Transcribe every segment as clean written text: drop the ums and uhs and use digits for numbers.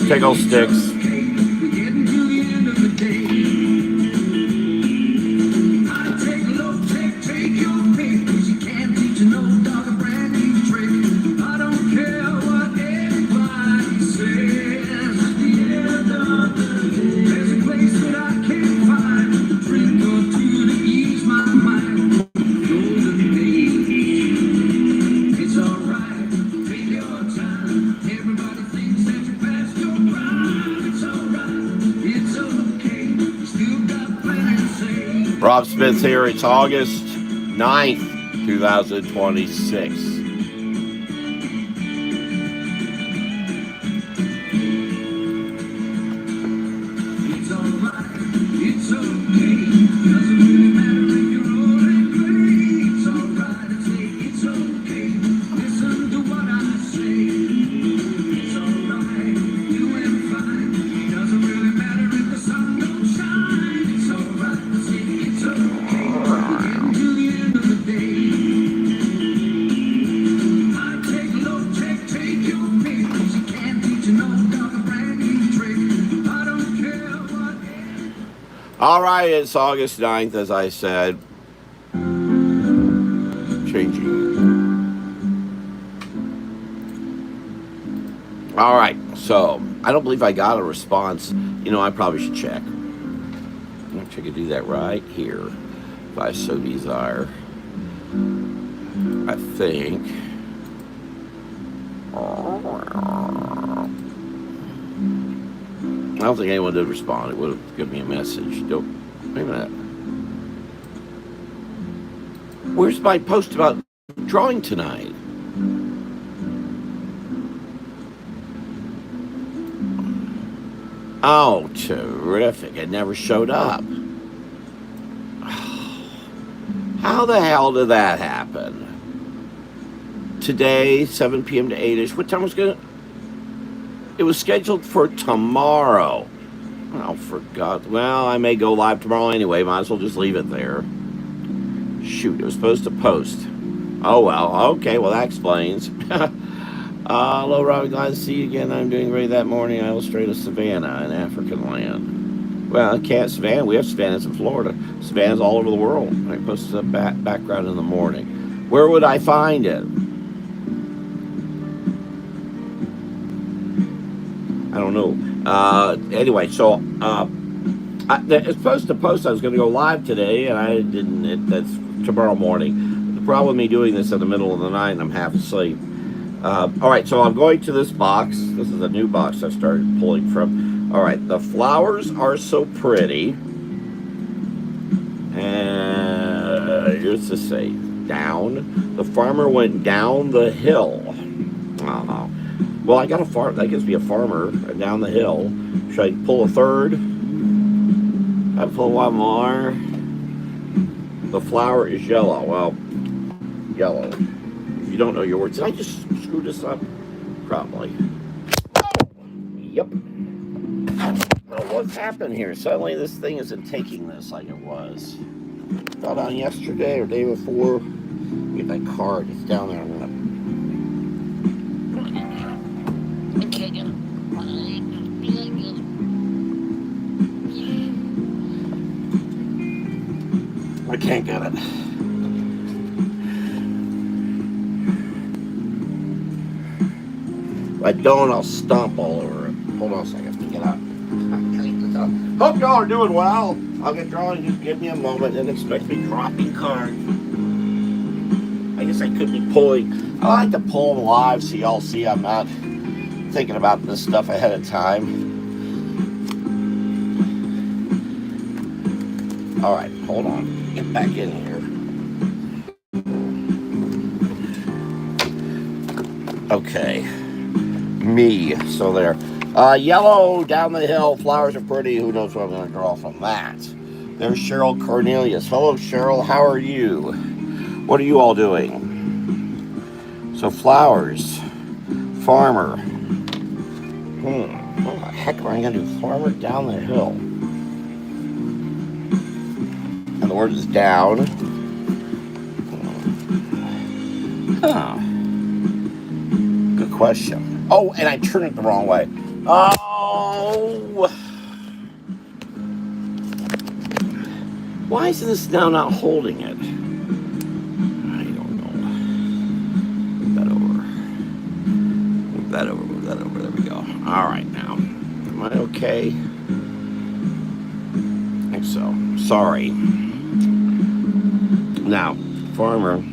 Tickle sticks. Rob Smith here. It's August 9th, 2026. All right, it's August 9th, as I said. Changing. All right, so I don't believe I got a response. You know, I probably should check. I'm not sure I could do that right here, if I so desire. I think. I don't think anyone did respond. It would have given me a message. Wait a minute. Where's my post about drawing tonight? Oh, terrific. It never showed up. How the hell did that happen? Today, 7 p.m. to 8-ish. What time was it? It was scheduled for tomorrow. Oh, for God. Well, I may go live tomorrow anyway. Might as well just leave it there. Shoot, it was supposed to post. Oh, well. Okay, well, that explains. Hello, Robbie. Glad to see you again. I'm doing great that morning. I illustrate a savanna in African land. Well, can't Savannah. We have savannas in Florida. Savannas all over the world. I posted a background in the morning. Where would I find it? I don't know. Anyway, so it's supposed to post. I was going to go live today, and I didn't. That's tomorrow morning. The problem with me doing this in the middle of the night, and I'm half asleep. All right, so I'm going to this box. This is a new box I started pulling from. All right, the flowers are so pretty. And here's to say, down. The farmer went down the hill. Well, I got a farm. That gives me a farmer down the hill. Should I pull a third? I pull one more. The flower is yellow. Well, yellow. If you don't know your words, did I just screw this up? Probably. Yep. Well, what's happened here? Suddenly this thing isn't taking this like it was. Thought on yesterday or day before. Get that card. It's down there. I'm gonna. I can't get it. If I don't, I'll stomp all over it. Hold on a second. Let me get out. Hope y'all are doing well. I'll get drawing. Just give me a moment and expect me dropping cards. I guess I could be pulling. I like to pull them live so y'all see I'm not thinking about this stuff ahead of time. All right, hold on. Get back in here. Okay. Me. So there. Yellow down the hill. Flowers are pretty. Who knows what I'm going to draw from that? There's Cheryl Cornelius. Hello, Cheryl. How are you? What are you all doing? So flowers. Farmer. What the heck am I going to do? Farmer down the hill. And the word is down. Huh. Good question. Oh, and I turned it the wrong way. Oh, why is this now not holding it? I don't know. Move that over. Move that over. Move that over. There we go. All right, now. Am I okay? I think so. Sorry. Now, farmer.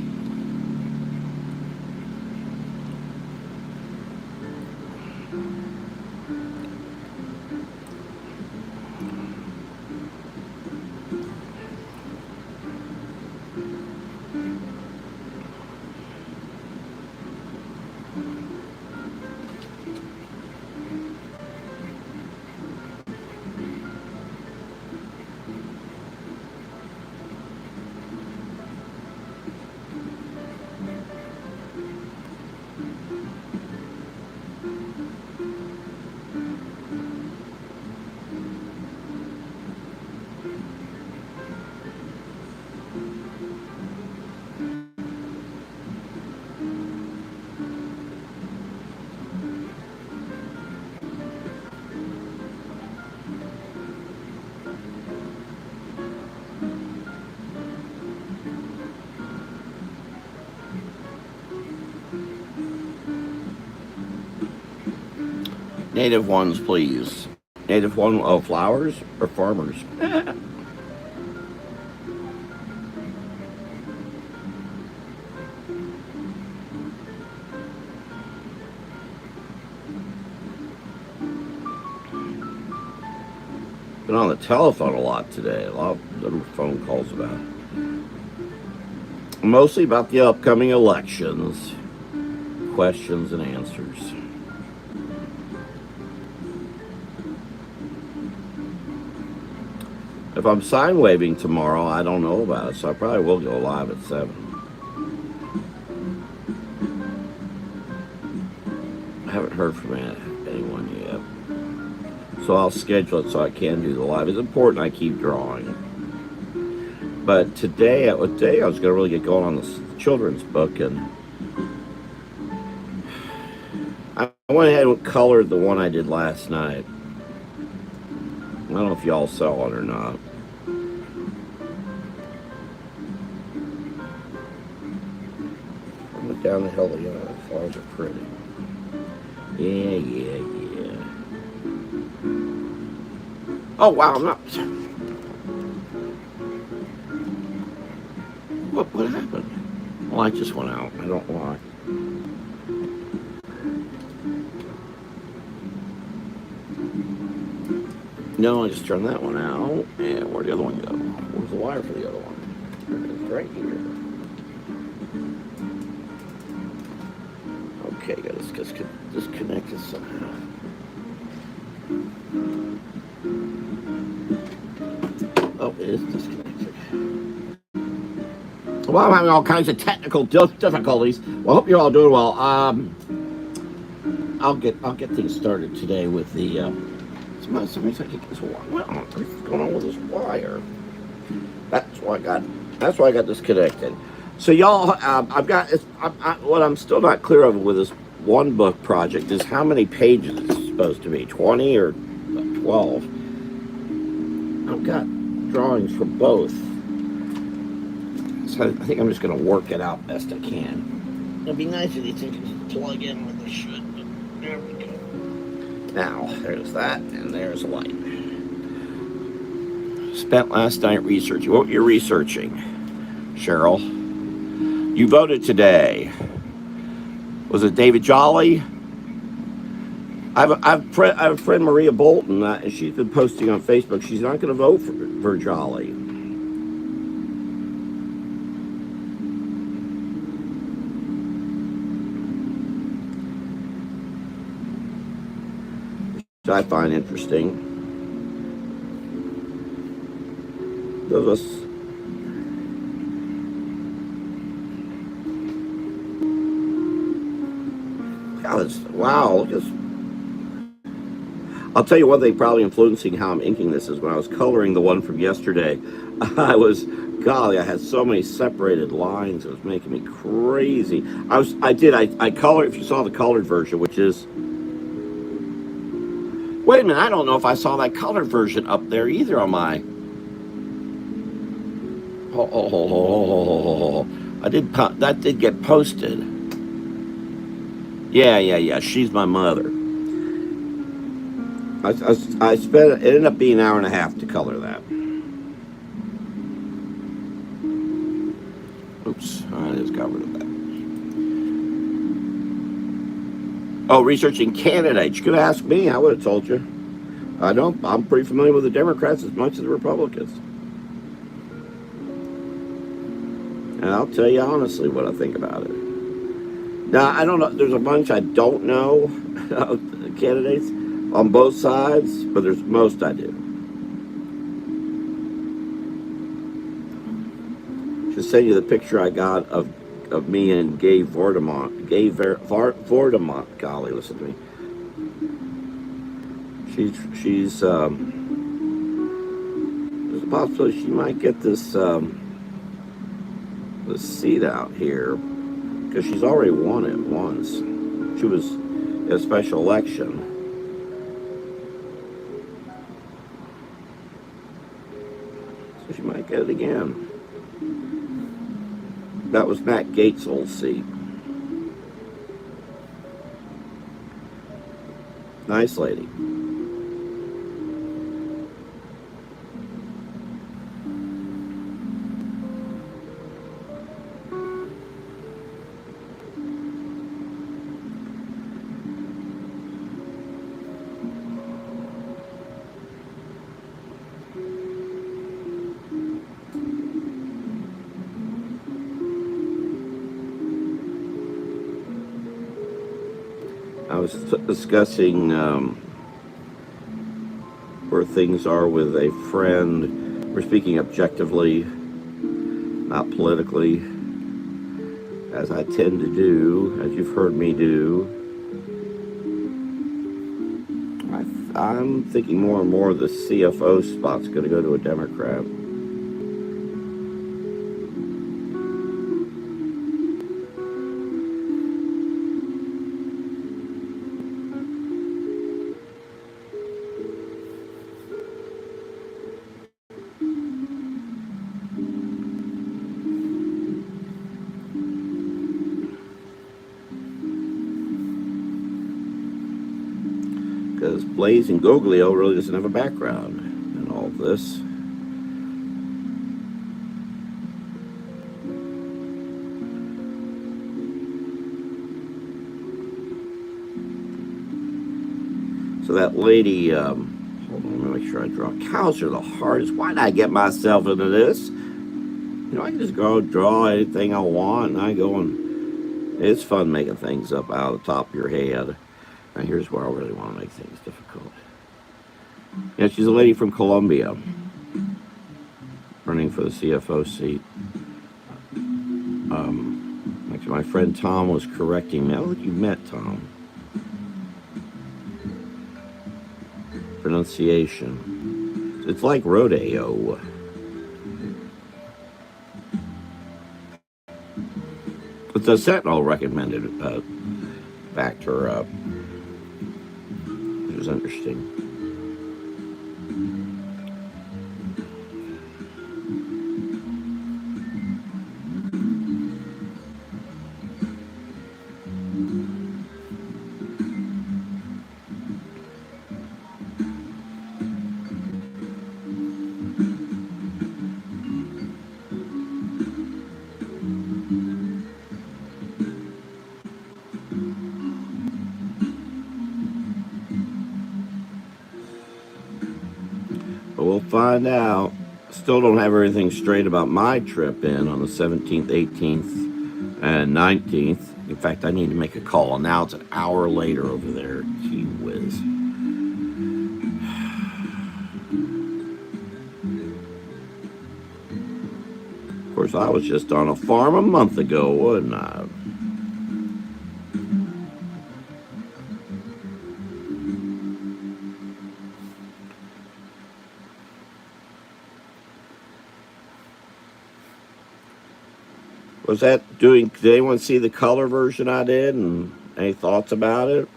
Native ones, please. Native one, oh, flowers or farmers? Been on the telephone a lot today. A lot of phone calls about. Mostly about the upcoming elections. Questions and answers. If I'm sign waving tomorrow, I don't know about it, so I probably will go live at 7. I haven't heard from anyone yet. So I'll schedule it so I can do the live. It's important I keep drawing. But today I was going to really get going on the children's book, and I went ahead and colored the one I did last night. I don't know if y'all saw it or not. I went down the hill, the flowers are pretty. Yeah. Oh, wow, I'm not. What happened? The light just went out. I don't know why. No, I just turned that one out. And where'd the other one go? Where's the wire for the other one? There it is, right here. Okay, got this disconnected somehow. Oh, it is disconnected. Well, I'm having all kinds of technical difficulties. Well, I hope you're all doing well. I'll get things started today with the. Somebody's like, what on earth is going on with this wire? That's why I got disconnected. So y'all, what I'm still not clear of with this one book project is how many pages it's supposed to be, 20 or 12. I've got drawings for both. So I think I'm just going to work it out best I can. It'd be nice if these things could plug in where they should, but there we go. Now, there's that, and there's light. Spent last night researching. What you're researching, Cheryl? You voted today. Was it David Jolly? I have a friend, Maria Bolton, and she's been posting on Facebook. She's not going to vote for Jolly. Which I find interesting. Those of us. Wow, look at this. I'll tell you one thing probably influencing how I'm inking this is when I was coloring the one from yesterday, I had so many separated lines, it was making me crazy. I colored, if you saw the colored version, which is Wait a minute, I don't know if I saw that color version up there either on my. Oh, I did. That did get posted. Yeah. She's my mother. I spent. It ended up being an hour and a half to color that. Oops, I just got rid of that. Oh, researching candidates. You could ask me. I would have told you. I don't. I'm pretty familiar with the Democrats as much as the Republicans, and I'll tell you honestly what I think about it. Now, I don't know. There's a bunch I don't know candidates on both sides, but there's most I do. Just send you the picture I got of me and Gay Vordemont. Vordemont. Golly, listen to me. She's there's a possibility she might get this seat out here because she's already won it once. She was in a special election. So she might get it again. That was Matt Gaetz' old seat. Nice lady. I was discussing where things are with a friend. We're speaking objectively, not politically, as I tend to do, as you've heard me do. I'm thinking more and more the CFO spot's going to go to a Democrat. Because Blaze and Goglio really doesn't have a background in all of this. So that lady, hold on, let me make sure I draw. Cows are the hardest. Why did I get myself into this? You know, I can just go draw anything I want, and I go and it's fun making things up out of the top of your head. Now here's where I really want to make things difficult. Yeah, she's a lady from Colombia, running for the CFO seat. Actually, my friend Tom was correcting me. I don't think you met Tom. Pronunciation. It's like rodeo. But the Sentinel recommended backed her up, which was interesting. But we'll find out. Still don't have everything straight about my trip in on the 17th, 18th, and 19th. In fact, I need to make a call. Now it's an hour later over there. Gee whiz. Of course, I was just on a farm a month ago, wasn't I? Was that doing? Did anyone see the color version I did, and any thoughts about it?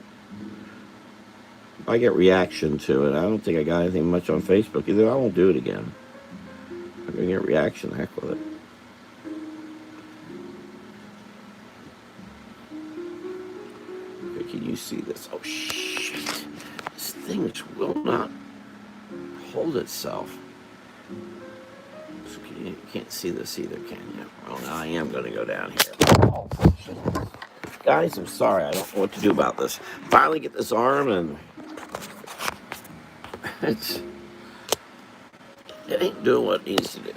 I get reaction to it. I don't think I got anything much on Facebook either. I won't do it again. I'm gonna get reaction. Heck with it. Okay, can you see this? Oh shit! This thing will not hold itself. So you can't see this either, can you? Well, now I am gonna go down here. Oh, guys, I'm sorry. I don't know what to do about this. Finally get this arm, and it ain't doing what it needs to do.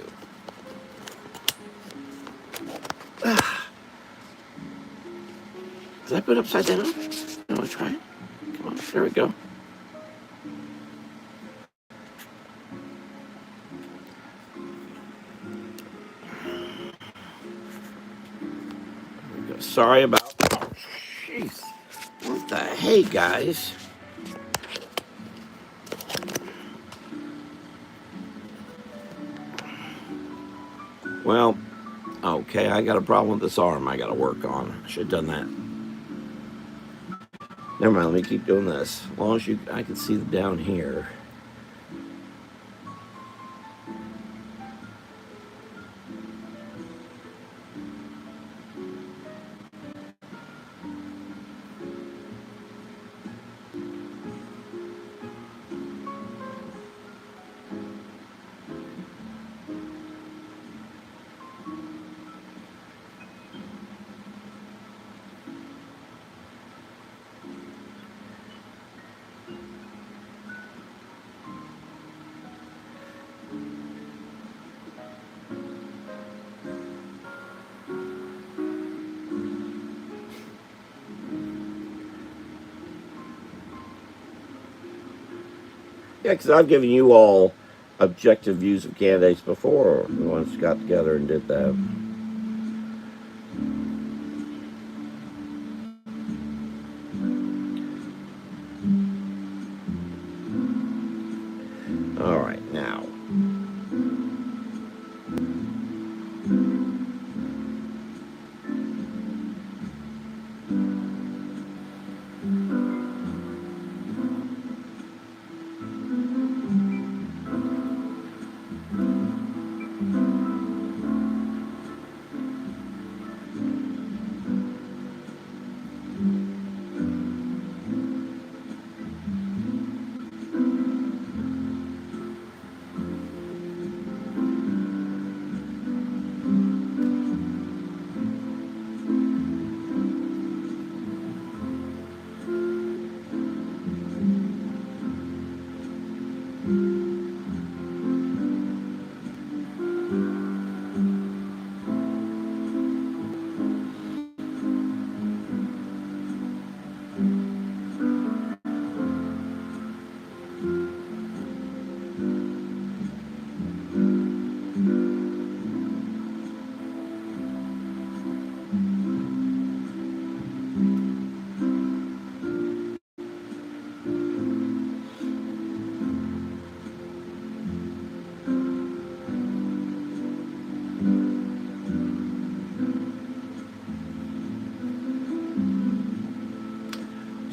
Did I put it upside down? No, I try it. Come on, there we go. There we go. Sorry about. Oh, jeez. What the hey, guys? Well, okay, I got a problem with this arm I got to work on. I should have done that. Never mind, let me keep doing this. As long as I can see down here. Yeah, because I've given you all objective views of candidates before. We once got together and did that. All right, now.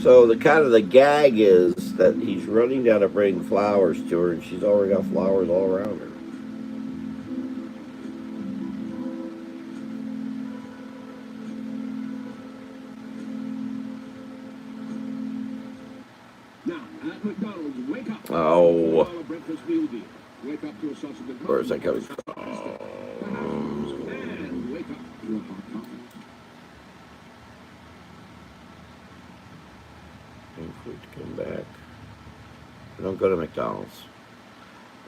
So the kind of the gag is that he's running down to bring flowers to her, and she's already got flowers all around her. Now, at McDonald's, wake up. Oh. Breakfast meal deal. Wake up to a sausage and Where's that coming from? And wake up to a hot coffee. Come back. Don't go to McDonald's.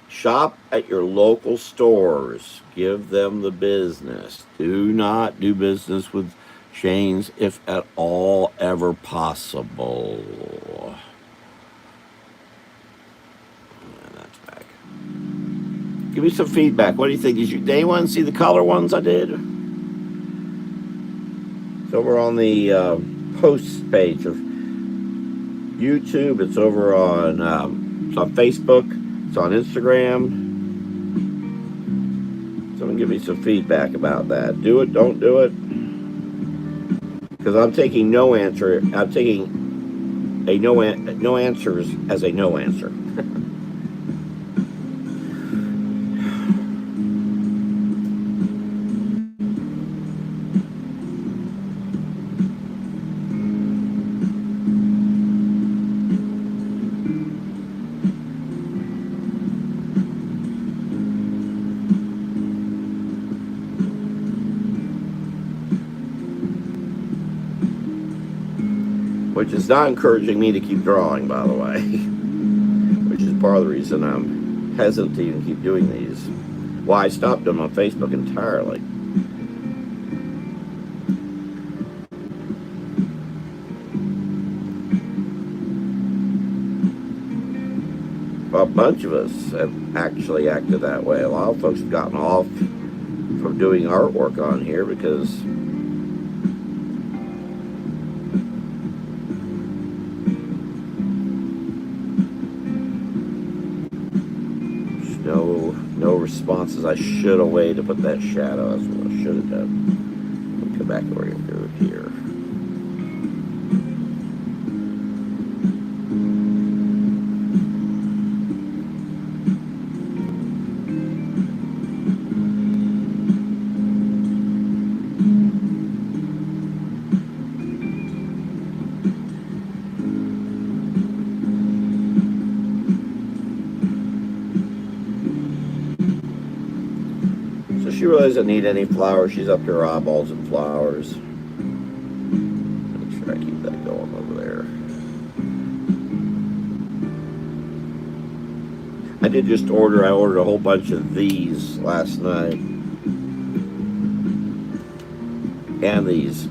Shop at your local stores. Give them the business. Do not do business with chains if at all ever possible. And that's back. Give me some feedback. What do you think? Did anyone see the color ones I did? It's over on the posts page of YouTube. It's over on it's on Facebook. It's on Instagram. Someone give me some feedback about that. Do it, don't do it. Because I'm taking no answer. I'm taking no answers as a no answer. Which is not encouraging me to keep drawing, by the way. Which is part of the reason I'm hesitant to even keep doing these. Well, I stopped them on Facebook entirely. A bunch of us have actually acted that way. A lot of folks have gotten off from doing artwork on here because no responses. I should have waited to put that shadow. That's what I should have done. Let me come back and we're going to do it here. She really doesn't need any flowers. She's up to her eyeballs in flowers. Make sure I keep that going over there. I did just order, I ordered a whole bunch of these last night. And these.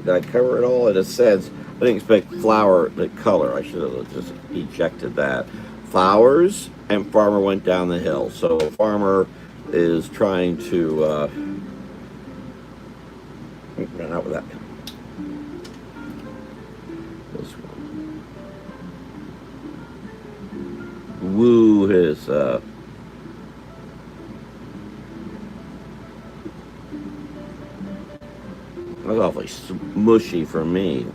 Did I cover it all? It says, I didn't expect flower, the color. I should have just ejected that. Flowers and farmer went down the hill. So farmer is trying to, run out with that. This one. Woo his, that's awfully mushy for me.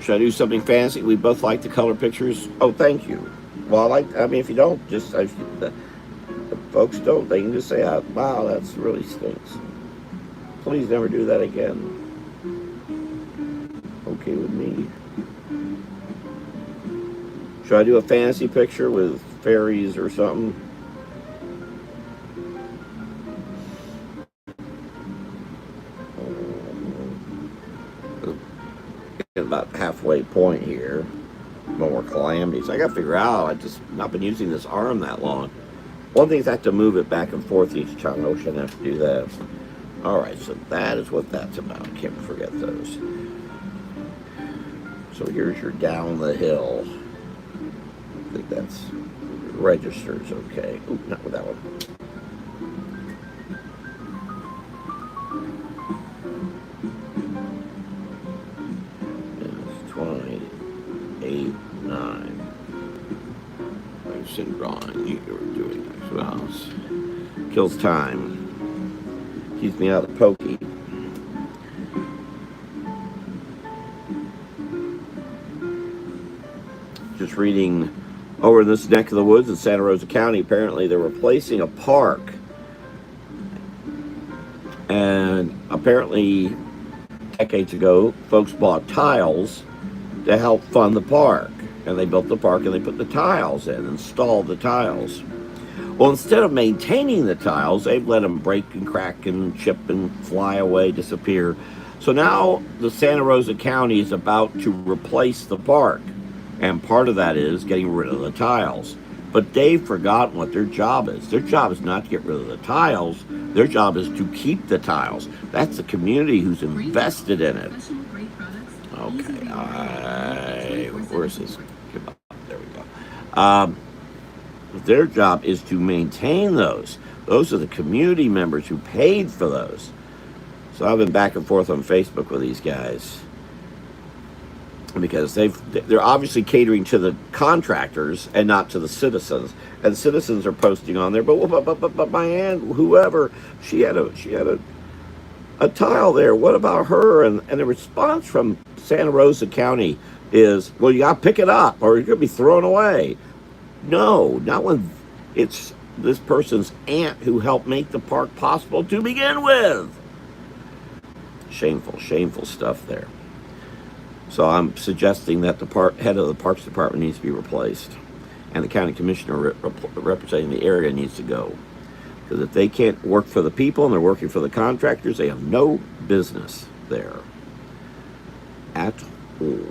Should I do something fancy? We both like the color pictures. Oh, thank you. Well, I mean, if you don't, just, if folks don't, they can just say, wow, that's really stinks. Please never do that again. Okay with me. Should I do a fantasy picture with fairies or something? Get about halfway point here. No more calamities. I gotta figure out. I just not been using this arm that long. One thing is I have to move it back and forth each time. I shouldn't have to do that. All right, so that is what that's about. Can't forget those. So here's your down the hill. I think that's registers okay. Ooh, not with that one. It's 28, 9. I've seen drawing. You were doing this. What else? Kills time. Keeps me out of the pokey. Just reading over this neck of the woods in Santa Rosa County, apparently they're replacing a park. And apparently, decades ago, folks bought tiles to help fund the park. and they built the park and they put the tiles in, installed the tiles. Well, instead of maintaining the tiles, they've let them break and crack and chip and fly away, disappear. So now the Santa Rosa County is about to replace the park. And part of that is getting rid of the tiles. But they've forgotten what their job is. Their job is not to get rid of the tiles. Their job is to keep the tiles. That's the community who's invested in it. Okay, where's this? There we go. Their job is to maintain those. Those are the community members who paid for those. So I've been back and forth on Facebook with these guys because they're obviously catering to the contractors and not to the citizens. And citizens are posting on there, but my aunt, whoever, she had a tile there. What about her? And the response from Santa Rosa County is, well, you got to pick it up or you're going to be thrown away. No, not when it's this person's aunt who helped make the park possible to begin with. Shameful stuff there. So I'm suggesting that the head of the Parks Department needs to be replaced. And the county commissioner representing the area needs to go. Because if they can't work for the people and they're working for the contractors, they have no business there at all.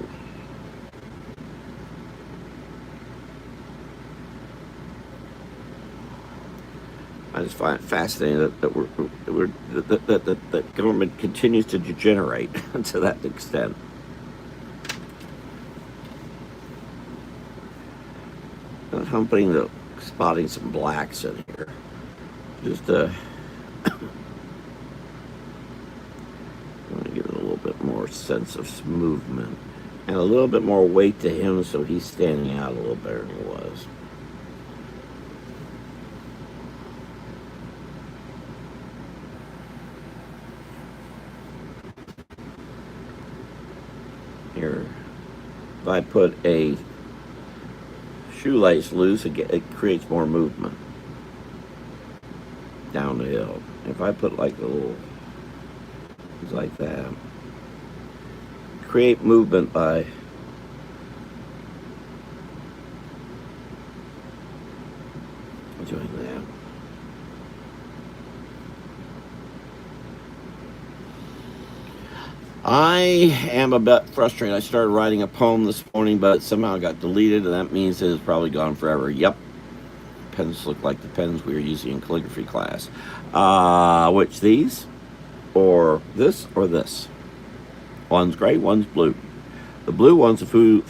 I just find it fascinating that government continues to degenerate to that extent. I'm spotting some blacks in here. Just I want to give it a little bit more sense of movement and a little bit more weight to him, so he's standing out a little better than he was. Here, if I put a shoelace loose, it creates more movement down the hill. If I put like a little things like that, create movement by doing that. I am a bit frustrated. I started writing a poem this morning, but somehow it got deleted, and that means it's probably gone forever. Yep. Pens look like the pens we were using in calligraphy class. Which these? Or this? Or this? One's gray, one's blue. The blue one's a Fudin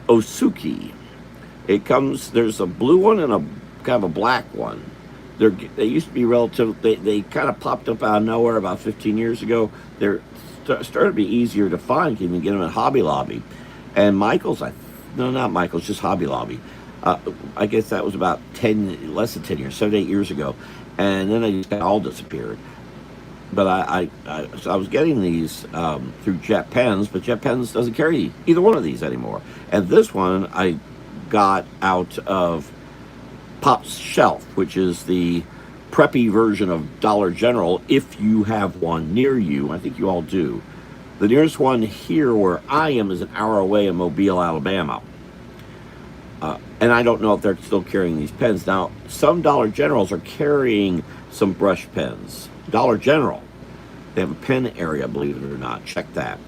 Osuki. There's a blue one and a kind of a black one. They used to be they kind of popped up out of nowhere about 15 years ago. They're started to be easier to find. You can get them at Hobby Lobby. And Michael's, not Michael's, just Hobby Lobby. I guess that was about less than 10 years, 7, 8 years ago. And then they all disappeared. But I was getting these through Jet Pens, but Jet Pens doesn't carry either one of these anymore. And this one I got out of Pop's Shelf, which is the preppy version of Dollar General, if you have one near you. I think you all do. The nearest one here where I am is an hour away in Mobile, Alabama. And I don't know if they're still carrying these pens. Now, some Dollar Generals are carrying some brush pens. Dollar General, they have a pen area, believe it or not. Check that.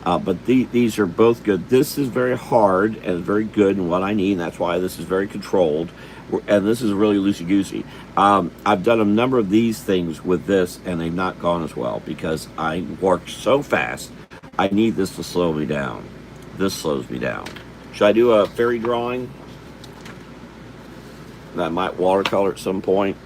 But these are both good. This is very hard and very good in what I need, and that's why this is very controlled. And this is really loosey-goosey. I've done a number of these things with this, and they've not gone as well because I work so fast. I need this to slow me down. This slows me down. Should I do a fairy drawing? That I might watercolor at some point.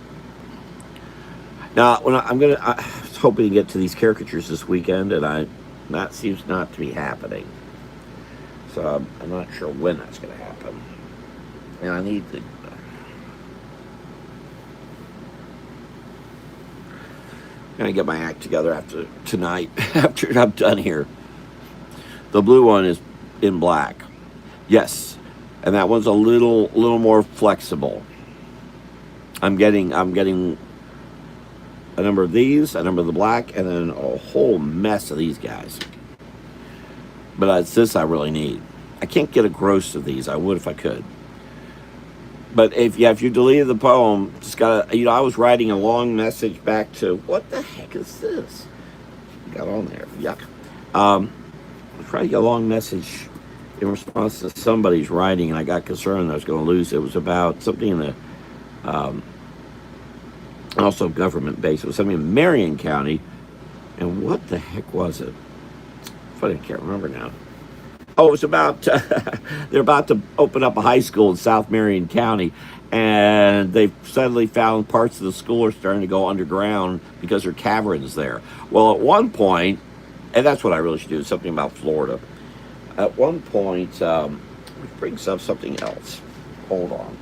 Now, I was hoping to get to these caricatures this weekend, and that seems not to be happening. So I'm not sure when that's going to happen. And I need to. I'm going to get my act together after tonight, after I'm done here. The blue one is in black. Yes. And that one's a little more flexible. I'm getting a number of these, a number of the black, and then a whole mess of these guys. but it's this I really need. I can't get a gross of these. I would if I could. But if you deleted the poem, just gotta, I was writing a long message back to, what the heck is this? Got on there. Yuck. I was writing a long message in response to somebody's writing, and I got concerned I was going to lose it. It was about something in the, also government based. It was something in Marion County, and what the heck was it? Funny, I can't remember now. Oh, it was about they're about to open up a high school in South Marion County, and they've suddenly found parts of the school are starting to go underground because there are caverns there. Well, at one point, and that's what I really should do, something about Florida. At one point, which brings up something else. Hold on.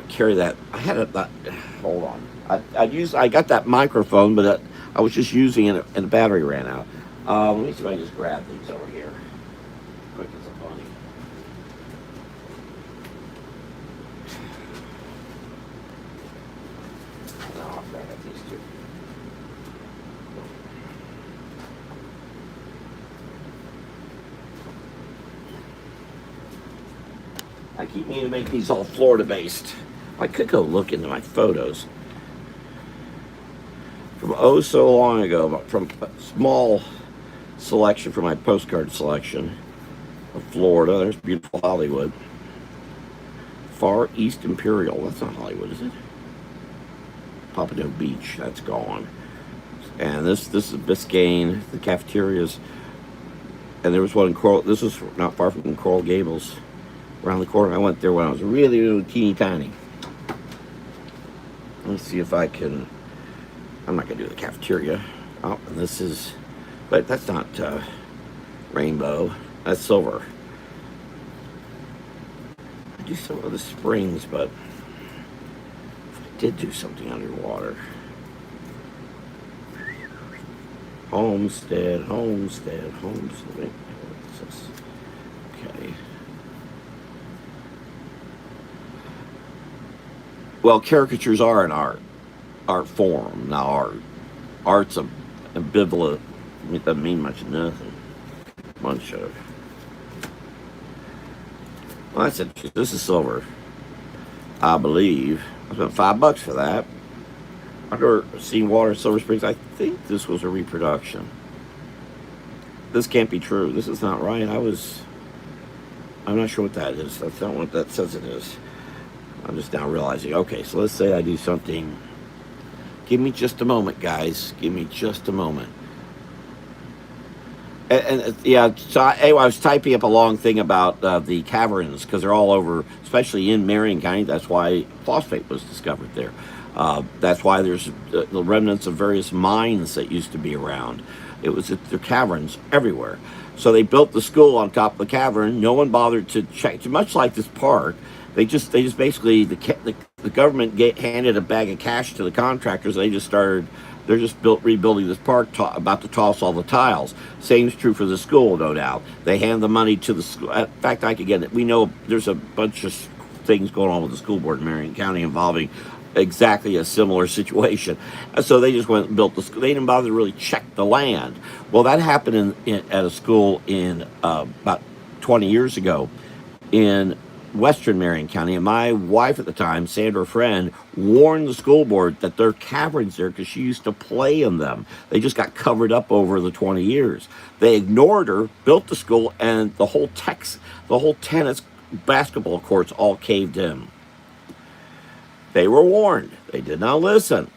Carry that. I had it. Hold on. I got that microphone, but I was just using it, and the battery ran out. Let me see if I can just grab these over here. Quick as a bunny. No, I'll grab these two. I keep meaning to make these all Florida based. I could go look into my photos from oh so long ago, from a small selection from my postcard selection of Florida. There's beautiful Hollywood. Far East Imperial. That's not Hollywood, is it? Pompano Beach. That's gone. And this is Biscayne. The cafeterias. And there was one in Coral. This was not far from Coral Gables. Around the corner. I went there when I was really, really teeny tiny. Let's see if I can. I'm not going to do the cafeteria. Oh, and this is. But that's not rainbow. That's silver. I do some of the springs, but I did do something underwater. Homestead. Wait, what is this? Okay. Well, caricatures are an art form. Now, art's a ambivalent. It doesn't mean much of nothing. Bunch of. Well, that's interesting. This is silver, I believe. I spent $5 for that. I've never seen water in Silver Springs. I think this was a reproduction. This can't be true. This is not right. I'm not sure what that is. That's not what that says it is. I'm just now realizing, okay, so let's say I do something. Give me just a moment, guys. Give me just a moment. And yeah, so anyway, I was typing up a long thing about the caverns because they're all over, especially in Marion County. That's why phosphate was discovered there. That's why there's the remnants of various mines that used to be around. There caverns everywhere. So they built the school on top of the cavern. No one bothered to check. Much like this park, they just basically the government handed a bag of cash to the contractors. They're just rebuilding this park, about to toss all the tiles. Same is true for the school, no doubt. They hand the money to the school. In fact, I could get it. We know there's a bunch of things going on with the school board in Marion County involving exactly a similar situation. So they just went and built the school. They didn't bother to really check the land. Well, that happened at a school in about 20 years ago in Western Marion County, and my wife at the time, Sandra Friend, warned the school board that there are caverns there because she used to play in them. They just got covered up over the 20 years. They ignored her, built the school, and the whole tennis basketball courts all caved in. They were warned. They did not listen.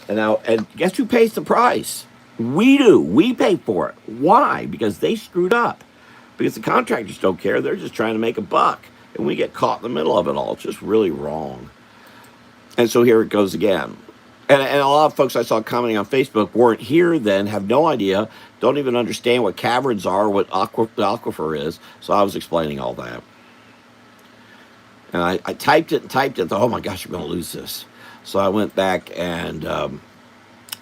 And guess who pays the price? We do. We pay for it. Why? Because they screwed up. Because the contractors don't care. They're just trying to make a buck. And we get caught in the middle of it all. It's just really wrong. And so here it goes again. And a lot of folks I saw commenting on Facebook weren't here then, have no idea, don't even understand what caverns are, what the aquifer is. So I was explaining all that. And I typed it, thought, oh my gosh, I'm going to lose this. So I went back and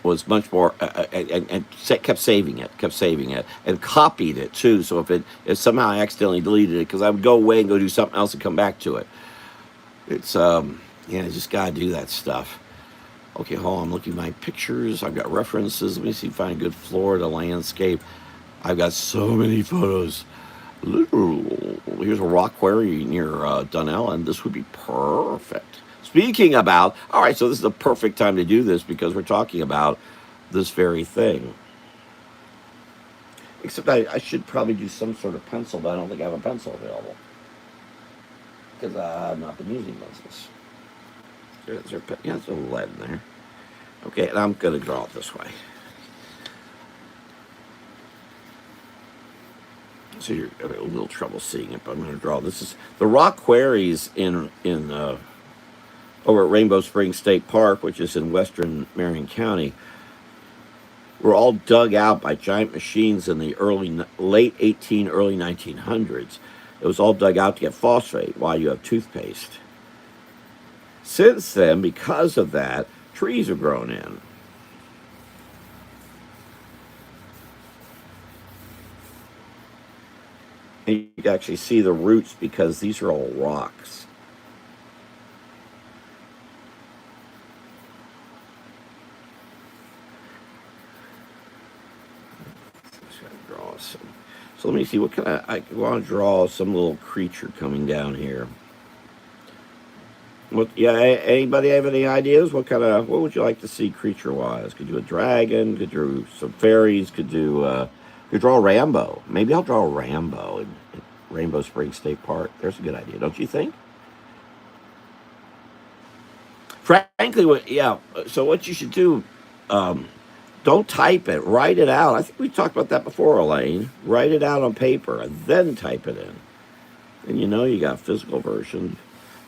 was much more, and kept saving it, and copied it too. So if somehow I accidentally deleted it, because I would go away and go do something else and come back to it. It's, you just got to do that stuff. Okay, hold on, I'm looking at my pictures. I've got references. Let me see if I find a good Florida landscape. I've got so many photos. Ooh, here's a rock quarry near Dunellen. This would be perfect. Speaking about, all right, so this is the perfect time to do this because we're talking about this very thing. Except I should probably do some sort of pencil, but I don't think I have a pencil available because I've not been using pencils. Yeah, there's a lead in there. Okay, and I'm going to draw it this way. So you're having a little trouble seeing it, but I'm going to draw. This is the rock quarries in over at Rainbow Springs State Park, which is in western Marion County, were all dug out by giant machines in the early 1900s. It was all dug out to get phosphate while you have toothpaste. Since then, because of that, trees have grown in. And you can actually see the roots because these are all rocks. Draw some. So let me see what kind of. I want to draw some little creature coming down here. What? Yeah. Anybody have any ideas? What kind of? What would you like to see creature-wise? Could you do a dragon? Could you do some fairies? Could do? Could draw a Rambo? Maybe I'll draw a Rambo in Rainbow Springs State Park. There's a good idea, don't you think? Frankly, yeah. So what you should do, don't type it. Write it out. I think we talked about that before, Elaine. Write it out on paper and then type it in. And you know you got a physical version.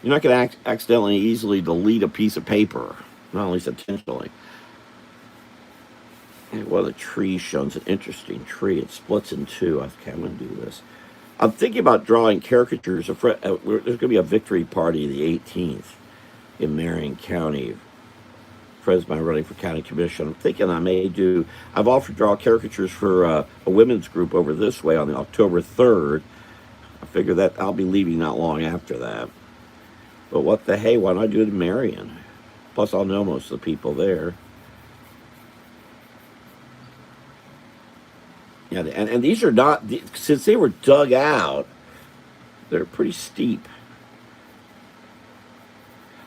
You're not going to accidentally easily delete a piece of paper, not at least intentionally. Well, the tree shows an interesting tree. It splits in two. Okay, I'm going to do this. I'm thinking about drawing caricatures. There's going to be a victory party the 18th in Marion County. Friends of mine running for county commission. I'm thinking I may do. I've offered to draw caricatures for a women's group over this way on the October 3rd. I figure that I'll be leaving not long after that. But what the hey? Why don't I do it in Marion? Plus, I'll know most of the people there. Yeah, and these are not, since they were dug out, they're pretty steep.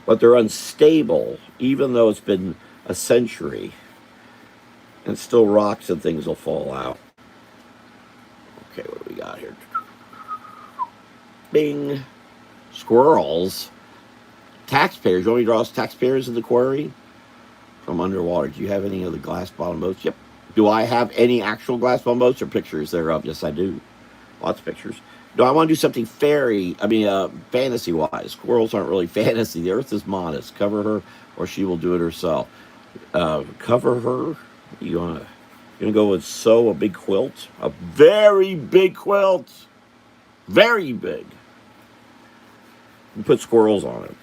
But they're unstable, even though it's been a century. And still rocks and things will fall out. Okay, what do we got here? Bing. Squirrels. Taxpayers. You want me to draw us taxpayers in the quarry? From underwater. Do you have any of the glass bottom boats? Yep. Do I have any actual glass bottom boats or pictures thereof? Yes, I do. Lots of pictures. Do I want to do something fantasy-wise? Squirrels aren't really fantasy. The earth is modest. Cover her, or she will do it herself. Cover her. You gonna go with sew a big quilt? A very big quilt. Very big. And put squirrels on it.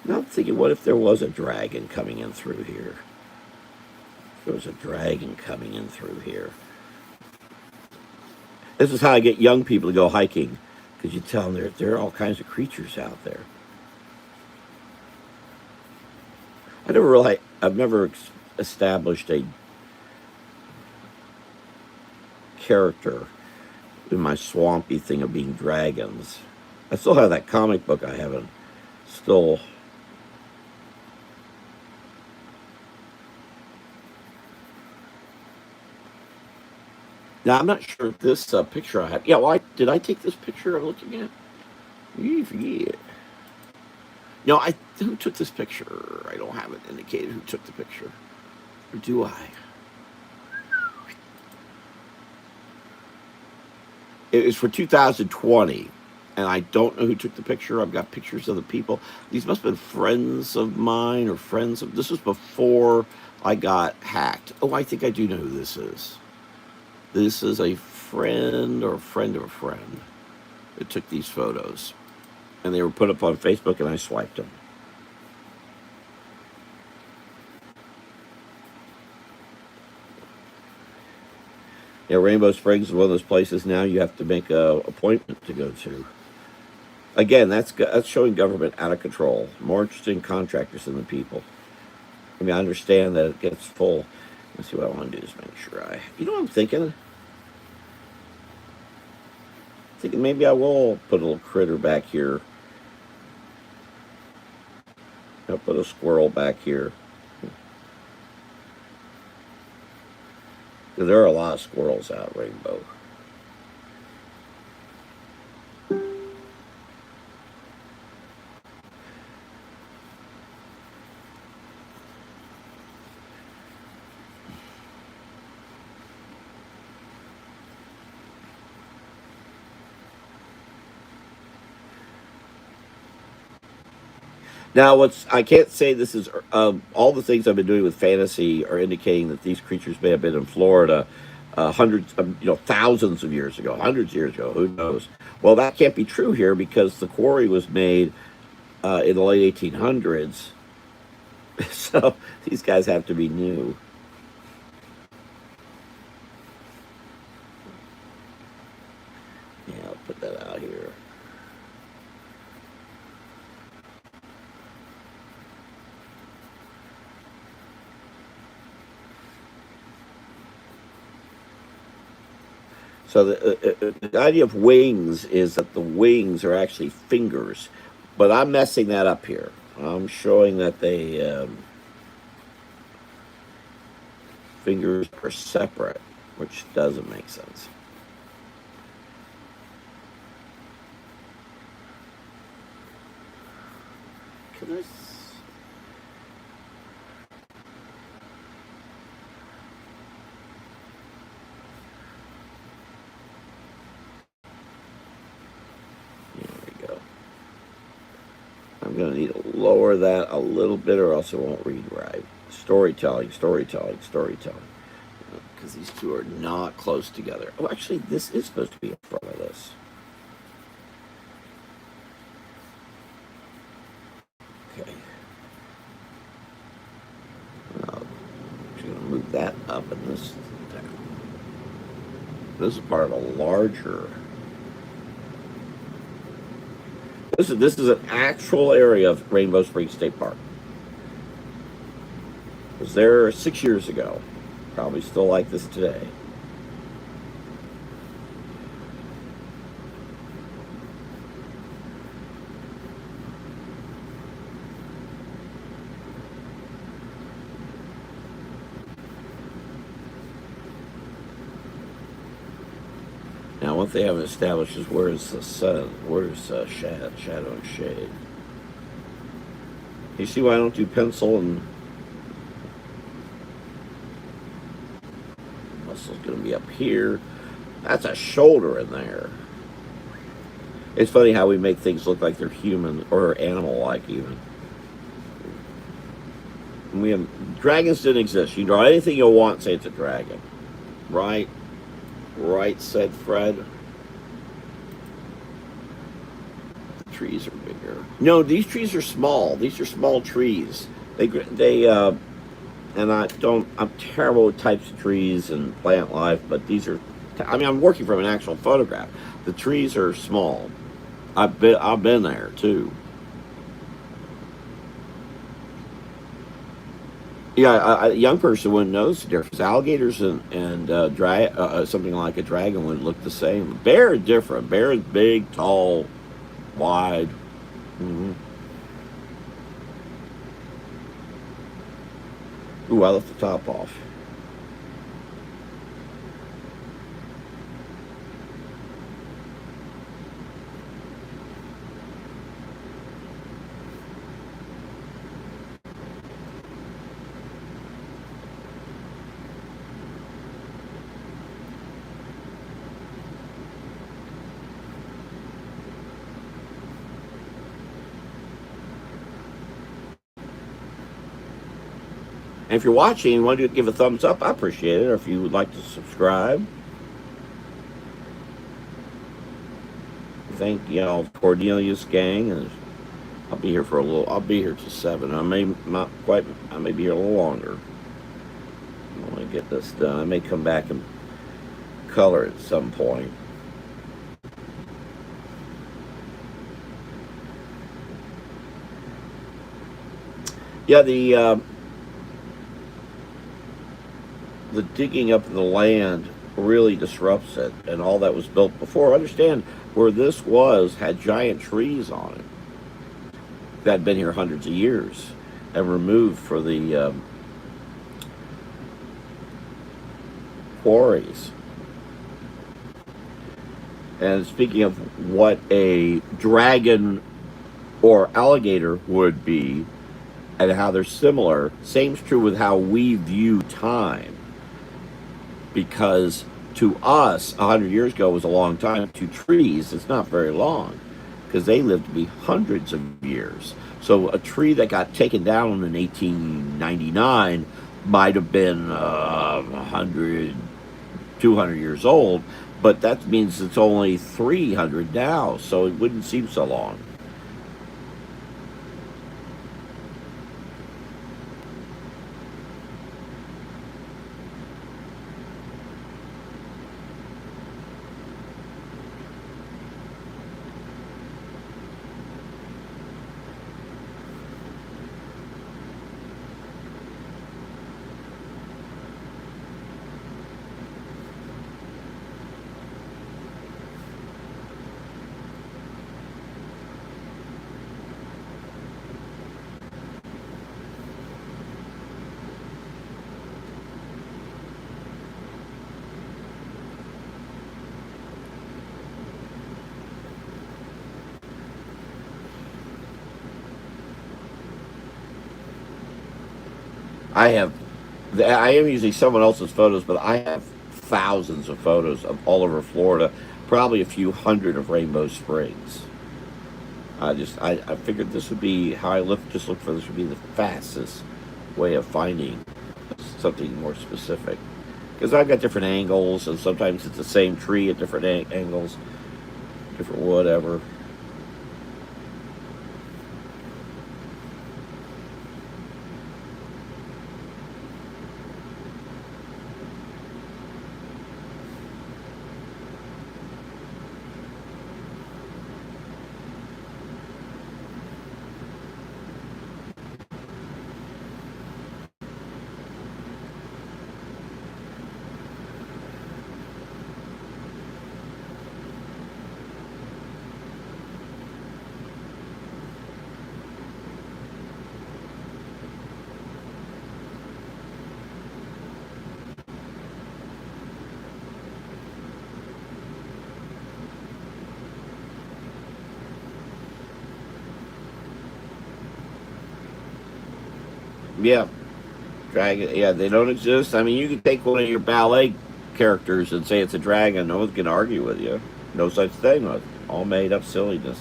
Now I'm thinking, what if there was a dragon coming in through here? If there was a dragon coming in through here. This is how I get young people to go hiking, because you tell them there are all kinds of creatures out there. I've never established a character in my swampy thing of being dragons. I still have that comic book I haven't still. Now, I'm not sure if this picture I have. Yeah, well, did I take this picture I'm looking at? Yeah. No, who took this picture? I don't have it indicated who took the picture. Or do I? It was for 2020, and I don't know who took the picture. I've got pictures of the people. These must have been friends of mine or friends of. This was before I got hacked. Oh, I think I do know who this is. This is a friend or a friend of a friend that took these photos. And they were put up on Facebook, and I swiped them. Yeah, Rainbow Springs is one of those places now you have to make an appointment to go to. Again, that's showing government out of control. More interested in contractors than the people. I mean, I understand that it gets full. Let's see what I want to do is make sure you know what I'm thinking? Thinking maybe I will put a little critter back here. I'll put a squirrel back here. Because there are a lot of squirrels out Rainbow. Now, I can't say this is all the things I've been doing with fantasy are indicating that these creatures may have been in Florida hundreds, thousands of years ago, hundreds of years ago. Who knows? Well, that can't be true here because the quarry was made in the late 1800s. So these guys have to be new. Yeah, I'll put that out here. So the idea of wings is that the wings are actually fingers, but I'm messing that up here. I'm showing that they fingers are separate, which doesn't make sense. Can I? There we go. I'm going to need to lower that a little bit or else it won't read right. Storytelling, storytelling, storytelling. Because these two are not close together. Oh, actually, this is supposed to be in front of this. Okay. I'm just going to move that up and this down. This is part of a larger. This is an actual area of Rainbow Springs State Park. I was there 6 years ago. Probably still like this today. Now, what they haven't established is where is the sun, where's shadow and shade. You see why I don't do pencil and muscle's going to be up here. That's a shoulder in there. It's funny how we make things look like they're human or animal-like even. Dragons didn't exist. You can draw anything you want and say it's a dragon. Right? Right, said Fred. The trees are bigger. No, these trees are small. These are small trees. And I'm terrible with types of trees and plant life, but these are, I'm working from an actual photograph. The trees are small. I've been there too. Yeah, a young person wouldn't notice the difference. Alligators and something like a dragon wouldn't look the same. Bear is different. Bear is big, tall, wide. Mm-hmm. Ooh, I left the top off. And if you're watching and want to give a thumbs up, I appreciate it. Or if you would like to subscribe, thank Cornelius gang. And I'll be here for a little. I'll be here till 7. I may not quite. I may be here a little longer. I want to get this done. I may come back and color at some point. Yeah, the digging up of the land really disrupts it, and all that was built before. Understand, where this was had giant trees on it that had been here hundreds of years and removed for the quarries. And speaking of what a dragon or alligator would be and how they're similar, same's true with how we view time. Because to us, 100 years ago was a long time. To trees, it's not very long because they lived to be hundreds of years. So a tree that got taken down in 1899 might have been 100, 200 years old, but that means it's only 300 now, so it wouldn't seem so long. I have, I am using someone else's photos, but I have thousands of photos of all over Florida, probably a few hundred of Rainbow Springs. I figured this would be how I look. Just look for this would be the fastest way of finding something more specific. Because I've got different angles, and sometimes it's the same tree at different angles, different whatever. Yeah, dragon. Yeah, they don't exist. I mean, you can take one of your ballet characters and say it's a dragon. No one's gonna argue with you. No such thing. All made up silliness.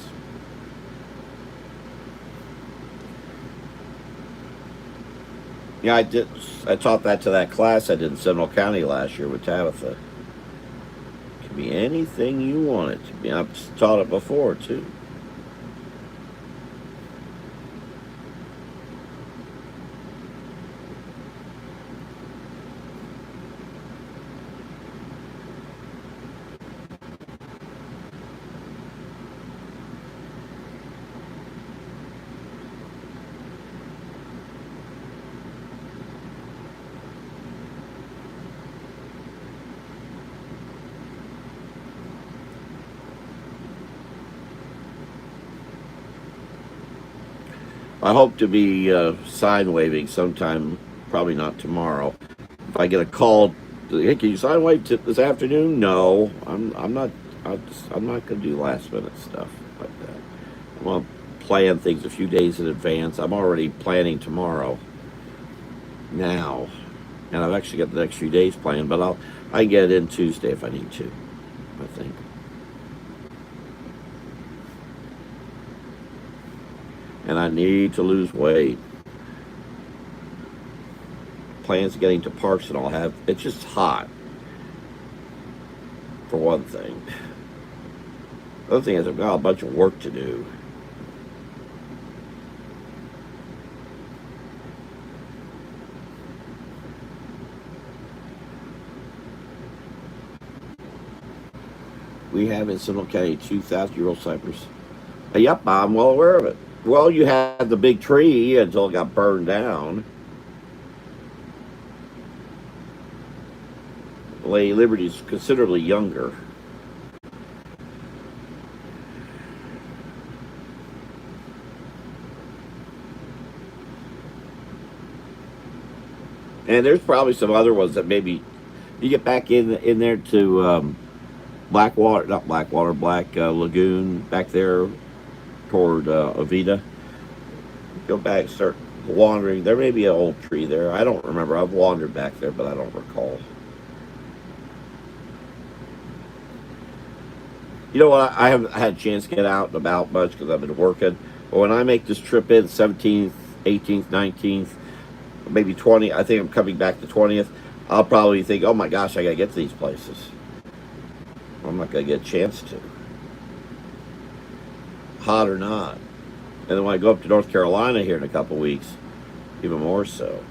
Yeah, I did. I taught that to that class I did in Seminole County last year with Tabitha. It can be anything you want it to be. I've taught it before too. I hope to be sign waving sometime, probably not tomorrow. If I get a call, hey, can you sign wave this afternoon? No, I'm not. I'm not going to do last minute stuff like that. I'm going to plan things a few days in advance. I'm already planning tomorrow now, and I've actually got the next few days planned. But I can get it in Tuesday if I need to. I think, and I need to lose weight. Plans getting to parks and all have. It's just hot for one thing. The other thing is I've got a bunch of work to do. We have in Seminole County 2,000-year-old cypress. Yep, I'm well aware of it. Well, you had the big tree until it got burned down. Lady Liberty's considerably younger. And there's probably some other ones that maybe you get back in there to Blackwater, not Blackwater, Black Lagoon back there toward Avita. Go back, start wandering. There may be an old tree there. I don't remember. I've wandered back there, but I don't recall. You know what? I haven't had a chance to get out and about much because I've been working. But when I make this trip in, 17th, 18th, 19th, maybe 20, I think I'm coming back the 20th, I'll probably think, oh my gosh, I got to get to these places. I'm not going to get a chance to. Hot or not. And then when I go up to North Carolina here in a couple weeks, even more so.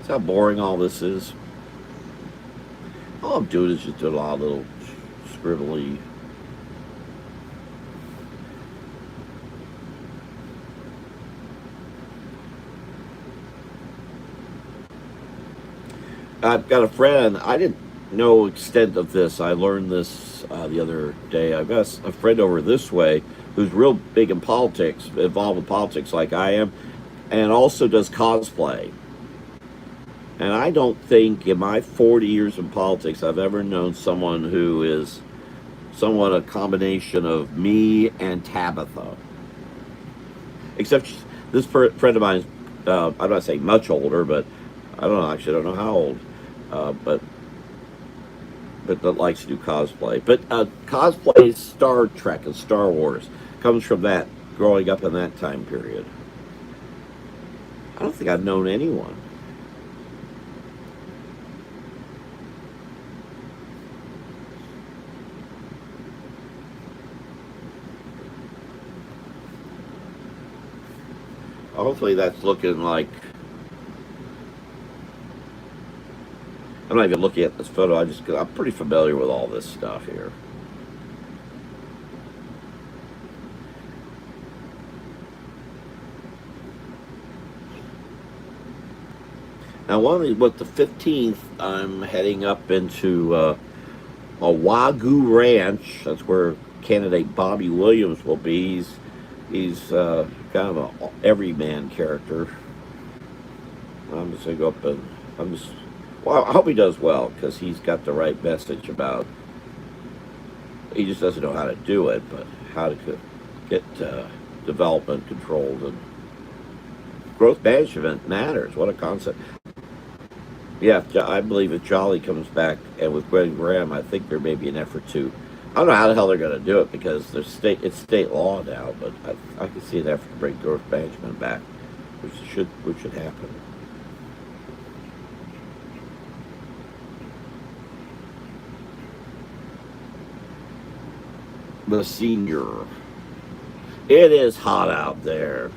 See how boring all this is? All I'm doing is just doing a lot of little scribbly. I've got a friend. I didn't know extent of this. I learned this the other day. I've got a friend over this way who's real big in politics, involved in politics like I am, and also does cosplay. And I don't think in my 40 years in politics I've ever known someone who is somewhat a combination of me and Tabitha. Except this friend of mine is, I'm not saying much older, but I don't know, actually, I don't know how old. But that likes to do cosplay. But cosplay, Star Trek and Star Wars comes from that, growing up in that time period. I don't think I've known anyone. Hopefully that's looking like, I'm not even looking at this photo. I'm pretty familiar with all this stuff here. Now, with the 15th, I'm heading up into a Wagyu Ranch. That's where candidate Bobby Williams will be. He's kind of a everyman character. I'm just gonna go up and well, I hope he does well because he's got the right message about. He just doesn't know how to do it, but how to get development controlled and growth management matters. What a concept! Yeah, I believe if Jolly comes back and with Gwen Graham, I think there may be an effort to. I don't know how the hell they're going to do it because it's state law now, but I can see an effort to bring growth management back, which should happen. The senior. It is hot out there.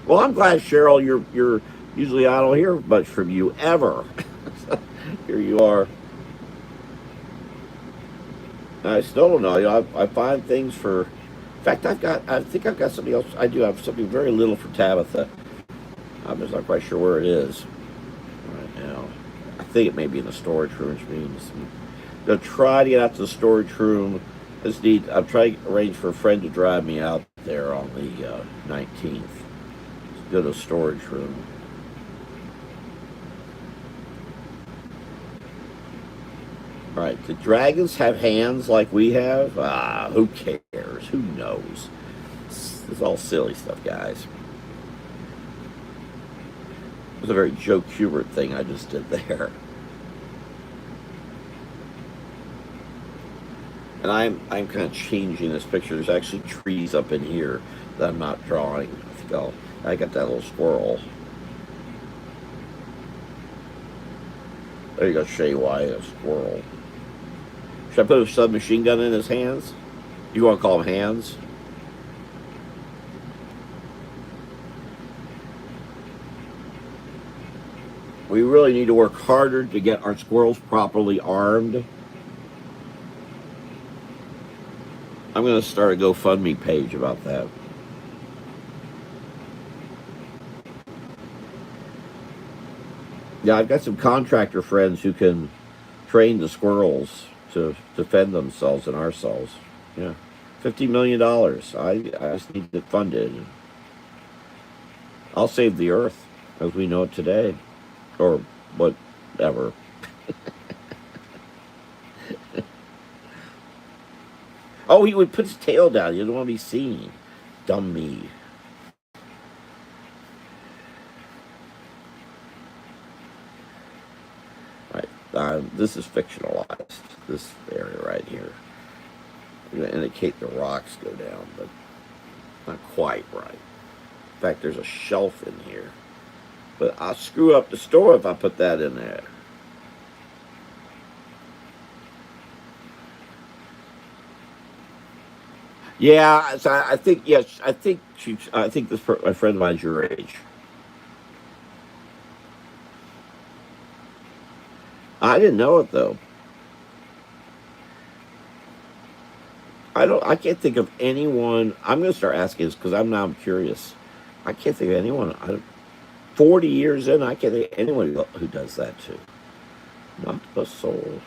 Well, I'm glad, Cheryl. You're usually I don't hear much from you ever. Here you are. I still don't know. You know, I find things for. In fact, I think I've got something else. I do have something very little for Tabitha. I'm just not quite sure where it is right now. I think it may be in the storage room, which means I'm gonna try to get out to the storage room. I'm trying to arrange for a friend to drive me out there on the 19th. Go to the storage room. All right, do dragons have hands like we have? Who cares? Who knows? This is all silly stuff, guys. It was a very Joe Kubert thing I just did there. And I'm kind of changing this picture. There's actually trees up in here that I'm not drawing. I got that little squirrel. There you go, Shay White, a squirrel. Should I put a submachine gun in his hands? You want to call them hands? We really need to work harder to get our squirrels properly armed. I'm going to start a GoFundMe page about that. Yeah, I've got some contractor friends who can train the squirrels to defend themselves and ourselves. Yeah. $50 million. I just need it funded. I'll save the earth as we know it today. Or whatever. Oh, he would put his tail down. You don't want to be seen. Dumb me. Right. This is fictionalized. This area right here. I'm going to indicate the rocks go down, but not quite right. In fact, there's a shelf in here. But I'll screw up the store if I put that in there. Yeah, so I think yes, I think my friend of mine's your age. I didn't know it though. I can't think of anyone. I'm going to start asking this because I'm curious. I can't think of anyone. 40 years in, I can't think of anyone who does that too. Not the soul.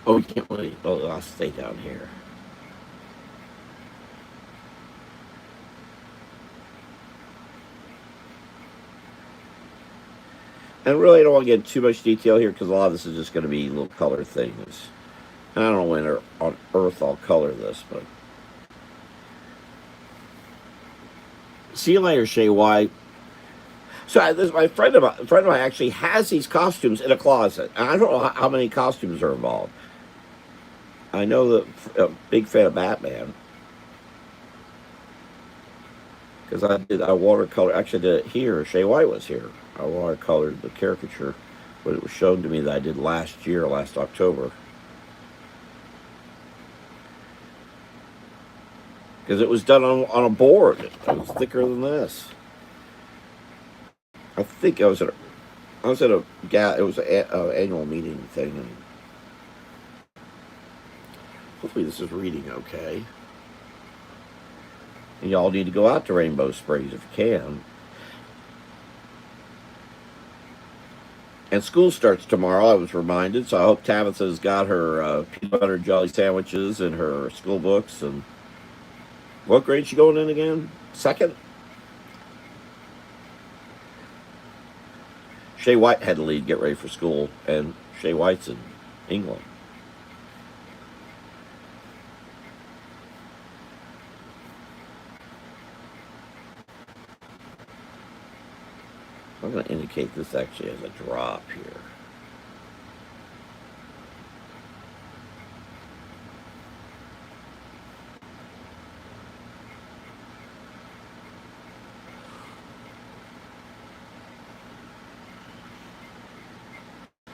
Oh, we can't really. Oh, I'll stay down here. And really, I don't want to get too much detail here because a lot of this is just going to be little color things. And I don't know when on earth I'll color this, but see you later, Shay White. So this my friend of mine actually has these costumes in a closet. And I don't know how many costumes are involved. I know that a big fan of Batman because I watercolor. Actually, did it here. Shay White was here. I watercolored the caricature, but it was shown to me that I did last year, last October, because it was done on a board. It was thicker than this. I think I was at a it was an annual meeting thing, and hopefully this is reading okay. And y'all need to go out to Rainbow Springs if you can. And school starts tomorrow, I was reminded, so I hope Tabitha's got her peanut butter jelly sandwiches and her school books. And what grade she going in again? Second? Shay White had to lead, get ready for school, and Shay White's in England. I'm going to indicate this actually as a drop here.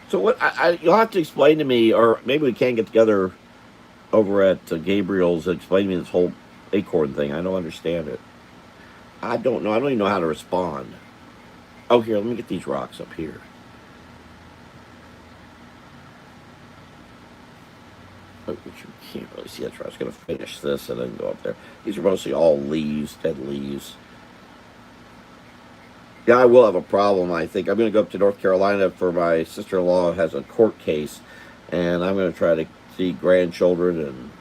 So what? You'll have to explain to me, or maybe we can get together over at Gabriel's and explain to me this whole acorn thing. I don't understand it. I don't know. I don't even know how to respond. Oh, here, let me get these rocks up here. Oh, which you can't really see. That's right. I was going to finish this and then go up there. These are mostly all leaves, dead leaves. Yeah, I will have a problem, I think. I'm going to go up to North Carolina for my sister-in-law has a court case, and I'm going to try to see grandchildren, and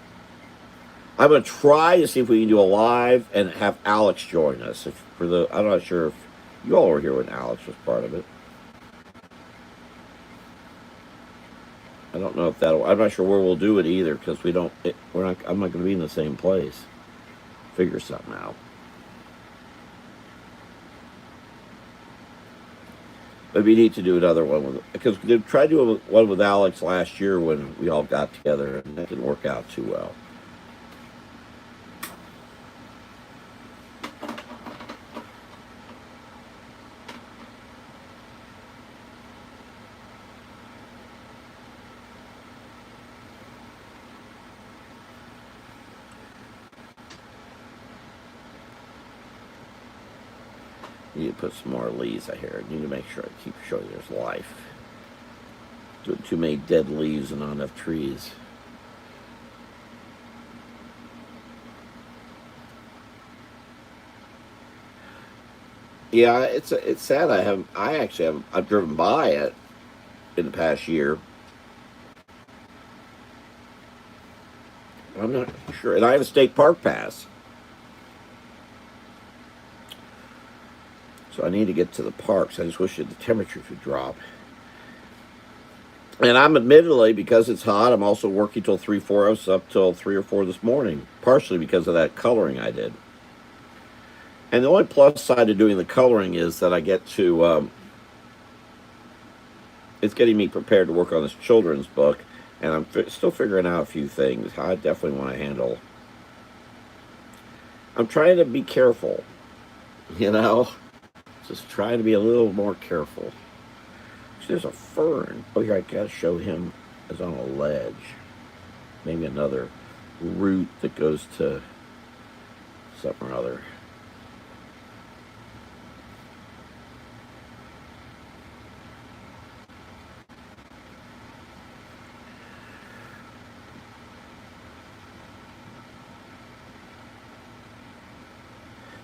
I'm going to try to see if we can do a live and have Alex join us. I'm not sure if you all were here when Alex was part of it. I don't know if that'll. I'm not sure where we'll do it either because we don't. We're not. I'm not going to be in the same place. Figure something out. But we need to do another one with because we tried to do one with Alex last year when we all got together and that didn't work out too well. Need to put some more leaves out here. I need to make sure I keep showing there's life. Too many dead leaves and not enough trees. Yeah, it's sad. I actually have I've driven by it in the past year. I'm not sure, and I have a state park pass, so I need to get to the parks. I just wish that the temperatures would drop. And I'm admittedly, because it's hot, I'm also working till 3, 4. I was up till 3 or 4 this morning, partially because of that coloring I did. And the only plus side of doing the coloring is that I get to, it's getting me prepared to work on this children's book, and I'm still figuring out a few things. I definitely want to handle. I'm trying to be careful, you know, just trying to be a little more careful. There's a fern. Oh, here, I gotta show him as on a ledge. Maybe another route that goes to something or other.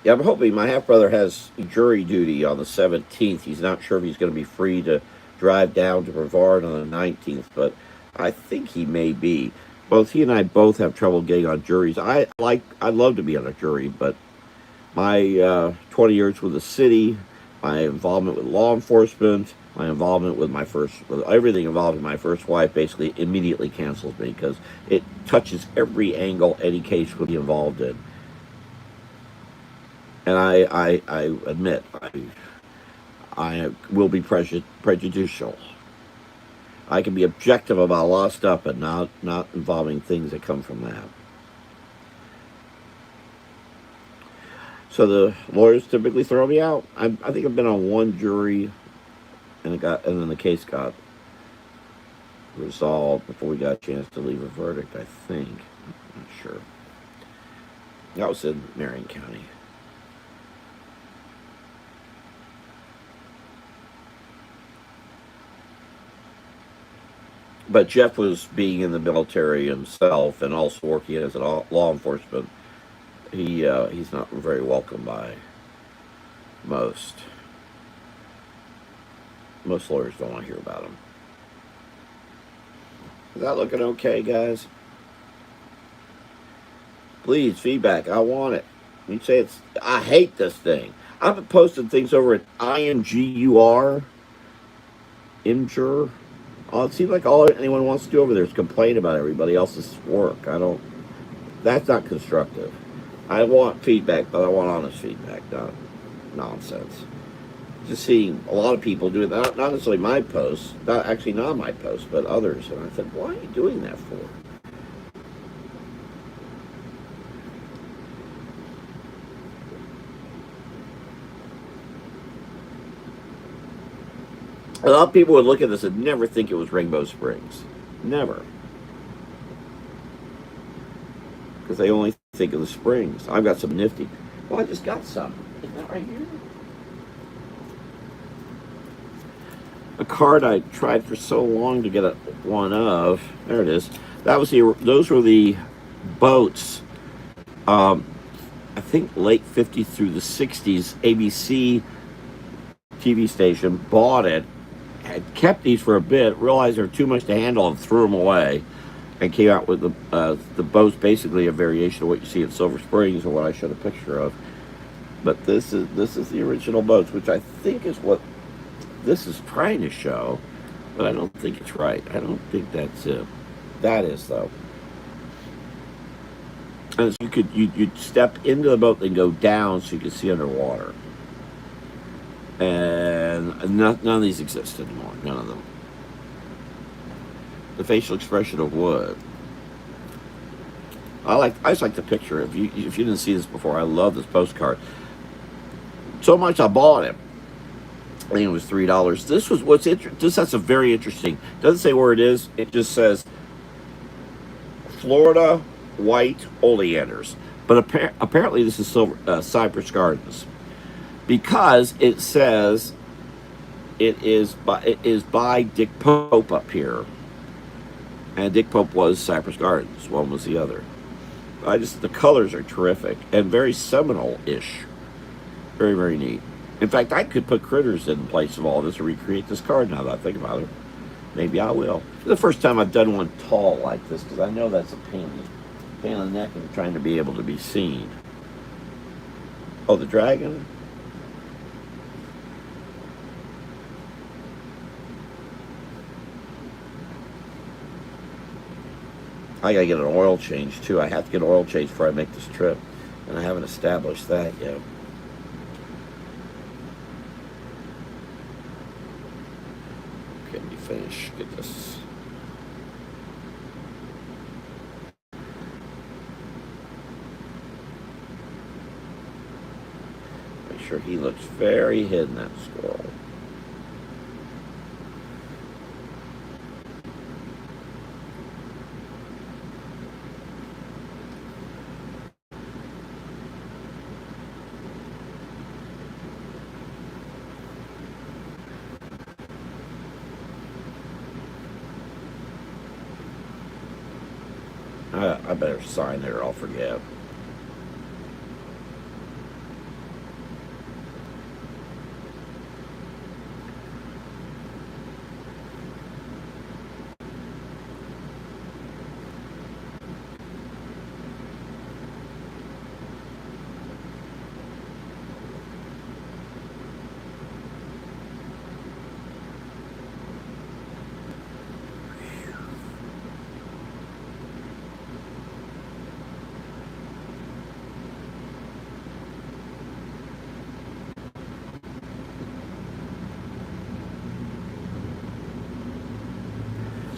Yeah, I'm hoping my half brother has jury duty on the 17th. He's not sure if he's going to be free to drive down to Brevard on the 19th, but I think he may be. Both he and I both have trouble getting on juries. I'd love to be on a jury, but my 20 years with the city, my involvement with law enforcement, my involvement with with everything involved in my first wife basically immediately cancels me because it touches every angle any case would be involved in. And I admit I will be prejudicial. I can be objective about a lot of stuff, but not involving things that come from that. So the lawyers typically throw me out. I think I've been on one jury, and then the case got resolved before we got a chance to leave a verdict. I think, I'm not sure. That was in Marion County. But Jeff was being in the military himself and also working as an law enforcement. He's not very welcome by most. Most lawyers don't want to hear about him. Is that looking okay, guys? Please, feedback. I want it. You say it's. I hate this thing. I've been posting things over at IMGUR. Imgur. Oh, it seems like all anyone wants to do over there is complain about everybody else's work. I don't. That's not constructive. I want feedback, but I want honest feedback, not nonsense. Just seeing a lot of people doing that, not necessarily my posts, not my posts, but others. And I said, why are you doing that for? A lot of people would look at this and never think it was Rainbow Springs. Never. Because they only think of the springs. I've got some nifty. Well, I just got some. Isn't that right here? A card I tried for so long to get one of. There it is. Those were the boats. I think late 50s through the 60s. ABC TV station bought it. Had kept these for a bit, realized they were too much to handle, and threw them away, and came out with the boat's basically a variation of what you see at Silver Springs, or what I showed a picture of. But this is the original boats, which I think is what this is trying to show. but I don't think it's right. I don't think that's it. That is though. And you'd step into the boat and go down so you could see underwater. And none of these exist anymore. None of them. The facial expression of wood. I just like the picture. If you didn't see this before, I love this postcard so much I bought it. I think it was $3. This was what's interesting. This that's a very interesting. Doesn't say where it is. It just says Florida white oleanders. But apparently this is Cypress Gardens because it says it is by Dick Pope up here, and Dick Pope was Cypress Gardens. One was the other. The colors are terrific and very Seminole-ish. Very, very neat. In fact, I could put critters in place of all this to recreate this card now that I think about it. Maybe I will. It's the first time I've done one tall like this because I know that's a pain in the neck and trying to be able to be seen. Oh, the dragon? I gotta get an oil change too. I have to get an oil change before I make this trip, and I haven't established that yet. Okay, let me finish. Get this. Make sure he looks very hidden, that squirrel. I better sign there, I'll forget.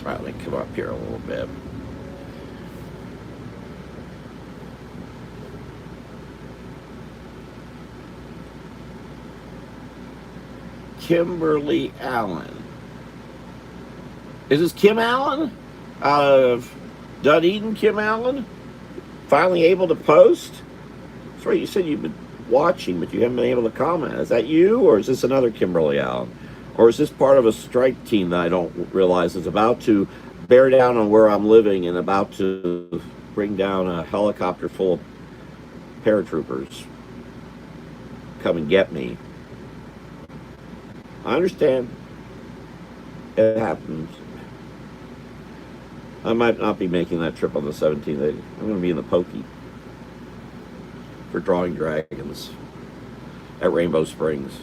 All right, let me come up here a little bit. Kimberly Allen. Is this Kim Allen? Out of Dunedin, Kim Allen? Finally able to post? That's right, you said you've been watching, but you haven't been able to comment. Is that you, or is this another Kimberly Allen? Or is this part of a strike team that I don't realize is about to bear down on where I'm living and about to bring down a helicopter full of paratroopers? Come and get me. I understand. It happens. I might not be making that trip on the 17th. I'm going to be in the Pokey for drawing dragons at Rainbow Springs.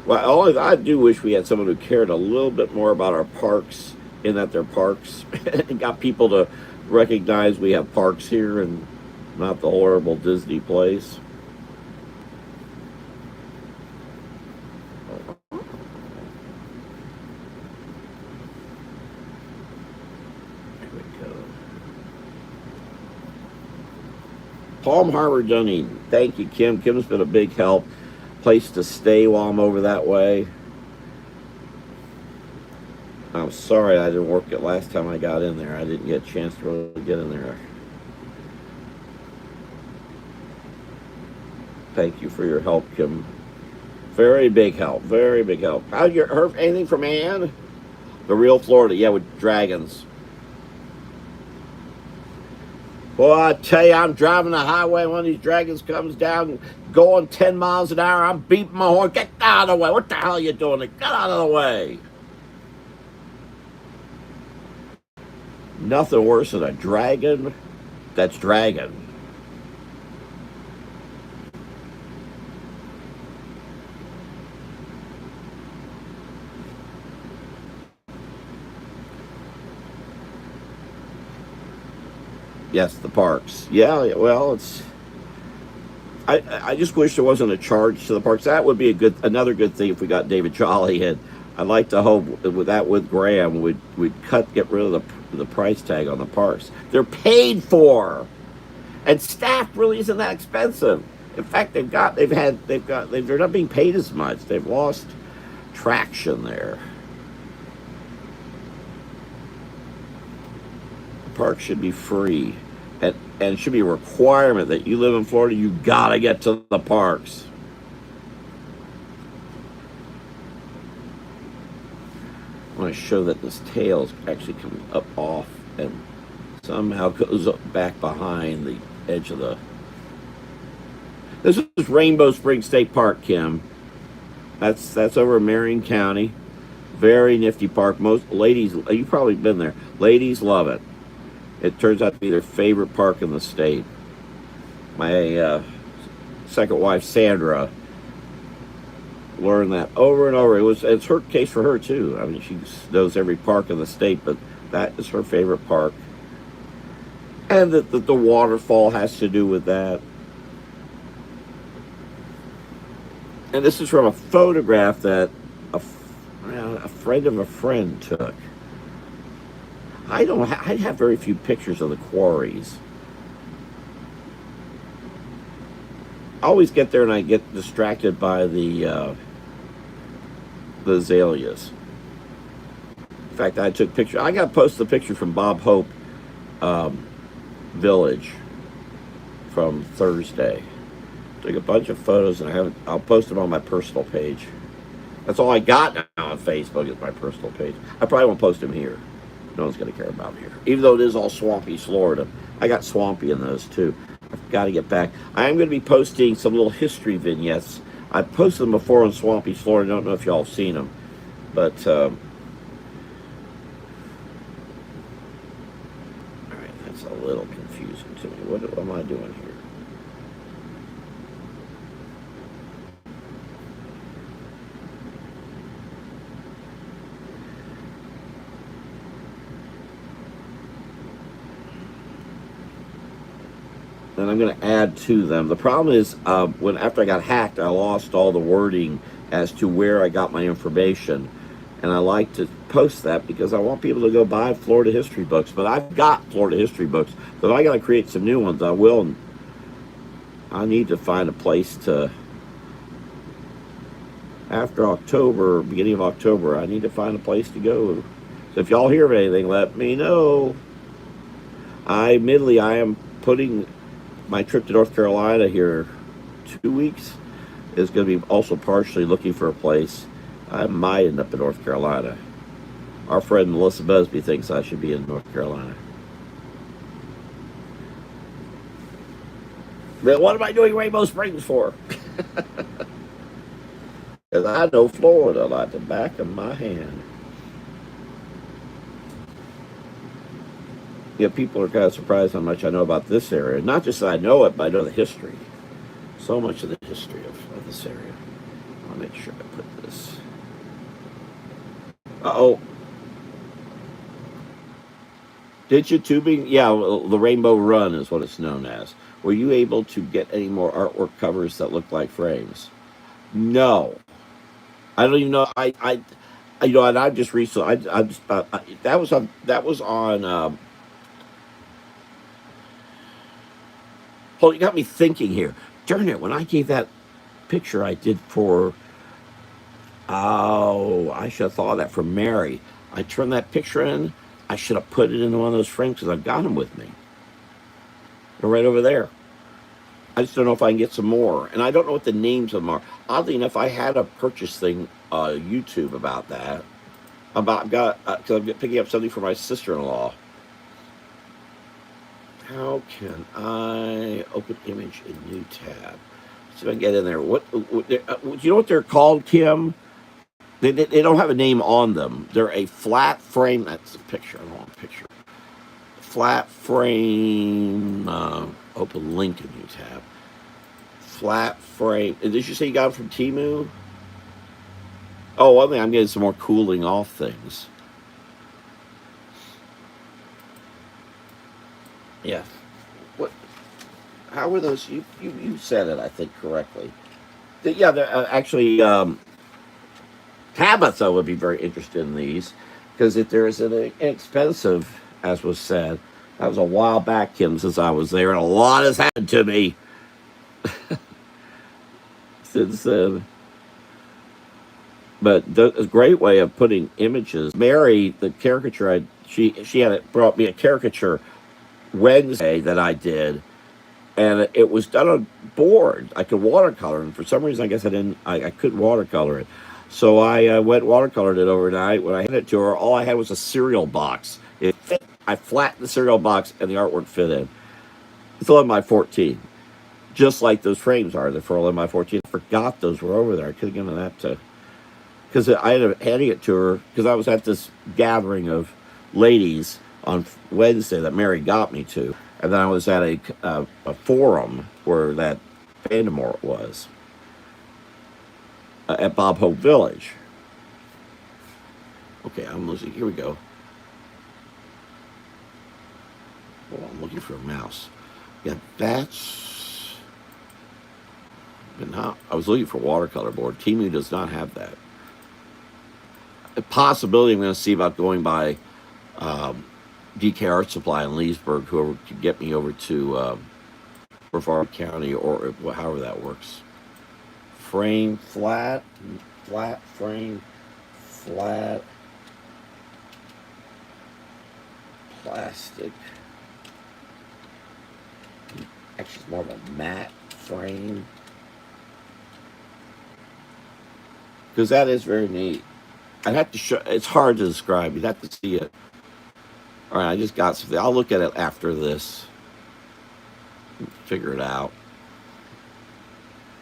Well, I do wish we had someone who cared a little bit more about our parks, in that they're parks, and got people to recognize we have parks here and not the horrible Disney place. Palm Harbor, Dunedin. Thank you, Kim. Kim's been a big help. Place to stay while I'm over that way. I'm sorry I didn't work it last time I got in there. I didn't get a chance to really get in there. Thank you for your help, Kim. Very big help. Very big help. How'd you heard anything from Ann? The real Florida, yeah, with dragons. Well, I tell you, I'm driving the highway. One of these dragons comes down, going 10 miles an hour. I'm beeping my horn. Get out of the way. What the hell are you doing? Get out of the way. Nothing worse than a dragon that's dragging. Yes, the parks. Yeah, well, it's. I just wish there wasn't a charge to the parks. That would be another good thing if we got David Jolly, and I'd like to hope with that with Graham we'd get rid of the price tag on the parks. They're paid for, and staff really isn't that expensive. In fact, they're not being paid as much. They've lost traction there. The park should be free, and it should be a requirement that you live in Florida. You gotta get to the parks. I want to show that this tail is actually coming up off and somehow goes up back behind the edge of the. This is Rainbow Springs State Park, Kim. That's over in Marion County. Very nifty park. Most ladies, you've probably been there. Ladies love it. It turns out to be their favorite park in the state. My second wife, Sandra, learned that over and over. It's her case for her too. I mean, she knows every park in the state, but that is her favorite park. And the waterfall has to do with that. And this is from a photograph that a friend of a friend took. I have very few pictures of the quarries. I always get there and I get distracted by the azaleas. In fact, I took picture. I got to post the picture from Bob Hope Village from Thursday. Took a bunch of photos and I'll post them on my personal page. That's all I got now on Facebook is my personal page. I probably won't post them here. No one's going to care about me here. Even though it is all swampy Florida. I got swampy in those too. I've got to get back. I am going to be posting some little history vignettes. I've posted them before on swampy Florida. I don't know if y'all have seen them. But, all right, that's a little confusing to me. What am I doing here? And I'm going to add to them. The problem is, when after I got hacked, I lost all the wording as to where I got my information, and I like to post that because I want people to go buy Florida history books. But I've got Florida history books, but I got to create some new ones. I will. I need to find a place to. After October, beginning of October, I need to find a place to go. So if y'all hear of anything, let me know. I am putting my trip to North Carolina here 2 weeks is going to be also partially looking for a place. I might end up in North Carolina. Our friend Melissa Busby thinks I should be in North Carolina. But what am I doing Rainbow Springs for? Because I know Florida like the back of my hand. Yeah, people are kind of surprised how much I know about this area. Not just that I know it, but I know the history. So much of the history of this area. I'll make sure I put this. Uh-oh. Digit tubing? Yeah, the Rainbow Run is what it's known as. Were you able to get any more artwork covers that look like frames? No. I don't even know. And I just recently, I just, that was on, well, you got me thinking here. Darn it, when I gave that picture I did for, oh, I should have thought of that for Mary. I turned that picture in. I should have put it into one of those frames because I've got them with me. They're right over there. I just don't know if I can get some more. And I don't know what the names of them are. Oddly enough, I had a purchase thing on YouTube about that. Because I'm picking up something for my sister-in-law. How can I open image in new tab? See if I can get in there. Do you know what they're called, Kim? They don't have a name on them. They're a flat frame. That's a picture. I don't want a picture. Flat frame. Open link in new tab. Flat frame. Did you say you got it from Temu? Oh, one thing, I'm getting some more cooling off things. Yeah. how were those? You said it, I think, correctly. Yeah, they're actually Tabitha would be very interested in these because if there's an inexpensive, as was said, that was a while back, Kim, since I was there, and a lot has happened to me since then. But a great way of putting images. Mary, the caricature, she had it brought me a caricature Wednesday that I did, and it was done on board. I could watercolor, and for some reason, I guess I couldn't watercolor it. So I went watercolored it overnight. When I handed it to her, all I had was a cereal box. It fit. I flattened the cereal box, and the artwork fit in. It's 11 by 14, just like those frames are. They're for 11 by 14. I forgot those were over there. I could have given that to, because I ended up handing it to her because I was at this gathering of ladies on Wednesday that Mary got me to, and then I was at a forum where that Vandemort was at Bob Hope Village. Okay, I'm losing. Here we go. Oh, I'm looking for a mouse. Yeah, that's. But not. I was looking for watercolor board. Timu does not have that. A possibility I'm going to see about going by DK Art Supply in Leesburg, whoever could get me over to Brevard County or however that works. Frame, flat frame, flat, plastic. Actually, it's more of a matte frame. Because that is very neat. I'd have to show. It's hard to describe. You'd have to see it. All right, I just got something. I'll look at it after this. Figure it out.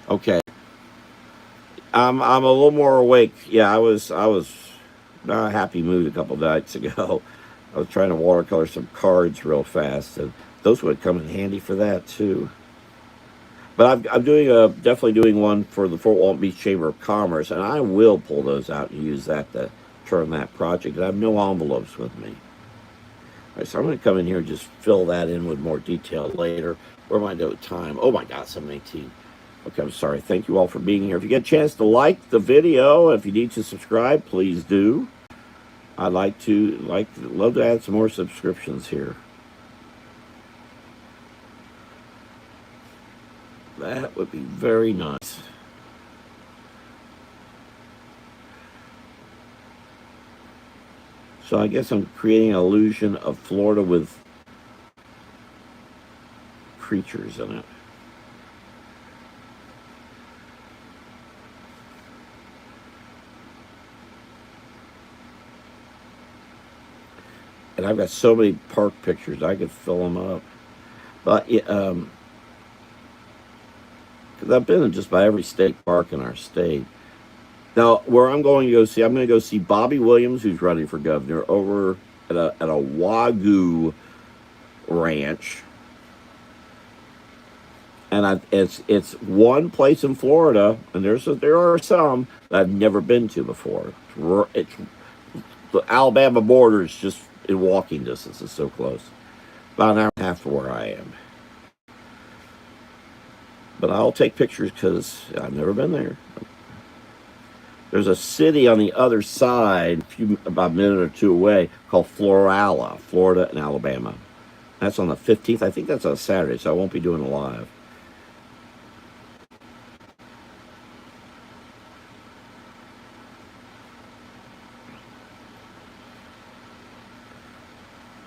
Okay. I'm a little more awake. Yeah, I was not a happy mood a couple nights ago. I was trying to watercolor some cards real fast, and those would come in handy for that too. But I'm doing definitely doing one for the Fort Walton Beach Chamber of Commerce, and I will pull those out and use that to turn that project. I have no envelopes with me. All right, so I'm going to come in here and just fill that in with more detail later. Where am I at time? Oh my God, 7:18. Okay, I'm sorry. Thank you all for being here. If you get a chance to like the video, if you need to subscribe, please do. I'd love to add some more subscriptions here. That would be very nice. So I guess I'm creating an illusion of Florida with creatures in it. And I've got so many park pictures, I could fill them up. But because I've been in just about every state park in our state. Now, where I'm going to go see Bobby Williams, who's running for governor, over at a Wagyu ranch, and it's one place in Florida, and there are some that I've never been to before. It's the Alabama border is just in walking distance. It's so close, about an hour and a half from where I am. But I'll take pictures because I've never been there. There's a city on the other side, about a minute or two away, called Florala, Florida and Alabama. That's on the 15th. I think that's on Saturday, so I won't be doing it live.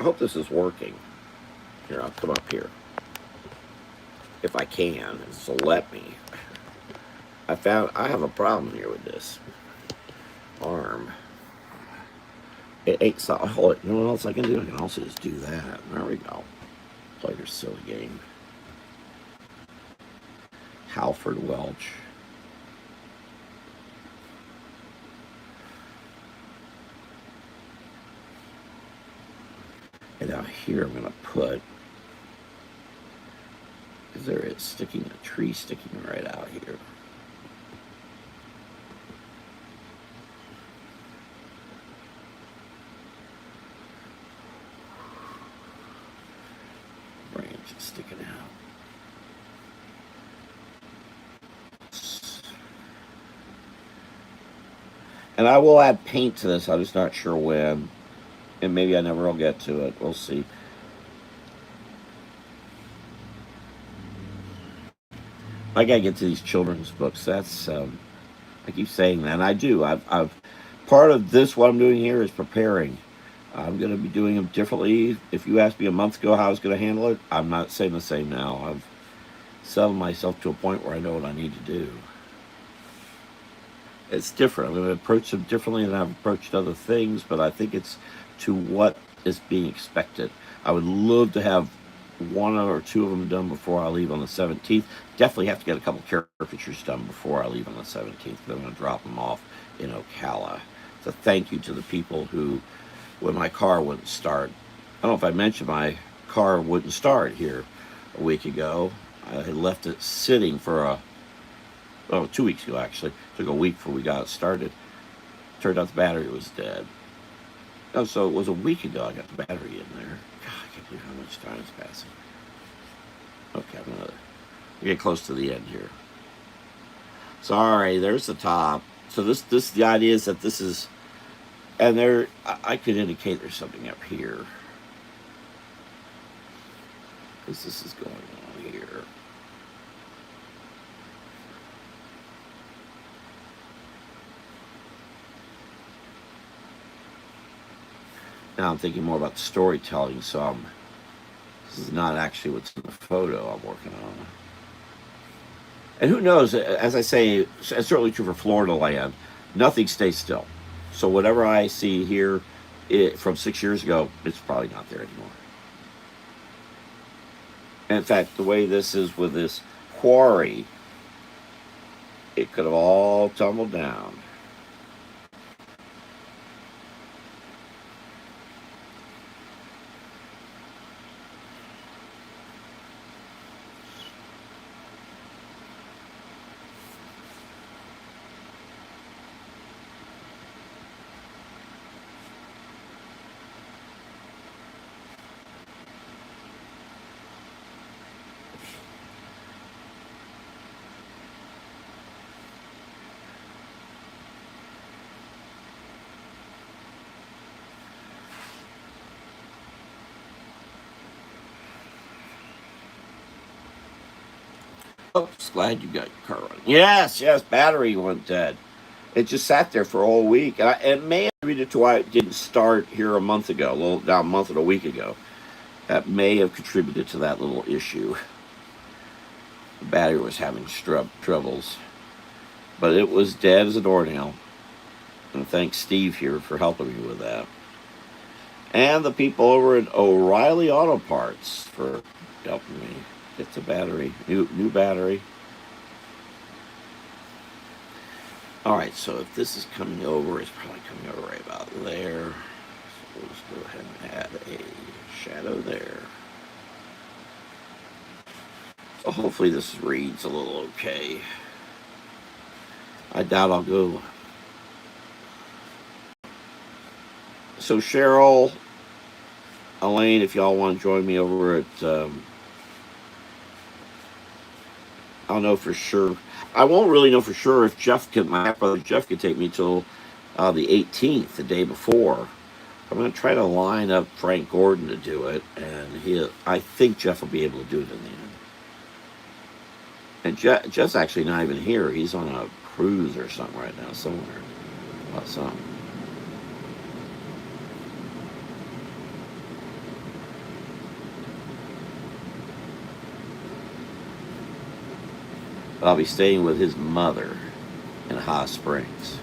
I hope this is working. Here, I'll come up here. If I can, so let me. I have a problem here with this arm. It ain't solid. Hold it. You know what else I can do? I can also just do that. There we go. Play your silly game. Halford Welch. And now here I'm going to put, because there is a tree sticking right out here. Branch is sticking out. And I will add paint to this. I'm just not sure when. And maybe I never will get to it. We'll see. I gotta get to these children's books. That's I keep saying that, and I do. I've part of this. What I'm doing here is preparing. I'm going to be doing them differently. If you asked me a month ago how I was going to handle it, I'm not saying the same now. I've settled myself to a point where I know what I need to do. It's different. I'm going to approach them differently than I've approached other things, but I think it's to what is being expected. I would love to have one or two of them done before I leave on the 17th. Definitely have to get a couple caricatures done before I leave on the 17th. But I'm going to drop them off in Ocala. So thank you to the people who, when my car wouldn't start, I don't know if I mentioned my car wouldn't start here a week ago. I had left it sitting for 2 weeks ago actually. It took a week before we got it started. Turned out the battery was dead. Oh, so it was a week ago I got the battery in there. God, I can't believe how much time is passing. Okay, I'm gonna get close to the end here. Sorry, there's the top. So the idea is that this is, and there, I could indicate there's something up here. Because this is going on here. Now I'm thinking more about the storytelling, so this is not actually what's in the photo I'm working on. And who knows, as I say, it's certainly true for Florida land, nothing stays still. So whatever I see here from 6 years ago, it's probably not there anymore. And in fact, the way this is with this quarry, it could have all tumbled down. Oops, glad you got your car running. Yes, yes, battery went dead. It just sat there for a whole week. And it may attribute to why it didn't start here a month ago, about a month and a week ago. That may have contributed to that little issue. The battery was having troubles. But it was dead as a doornail. And thanks Steve here for helping me with that. And the people over at O'Reilly Auto Parts for helping me get the battery, new battery. All right, so if this is coming over, it's probably coming over right about there. So we'll just go ahead and add a shadow there. So hopefully this reads a little okay. I doubt I'll go. So Cheryl, Elaine, if y'all want to join me over at, I'll know for sure. I won't really know for sure if my brother Jeff could take me till the 18th, the day before. I'm going to try to line up Frank Gordon to do it, and I think Jeff will be able to do it in the end. And Jeff's actually not even here. He's on a cruise or something right now, somewhere. About something. But I'll be staying with his mother in Hot Springs.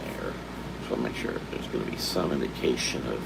There. Just want to make sure there's going to be some indication of.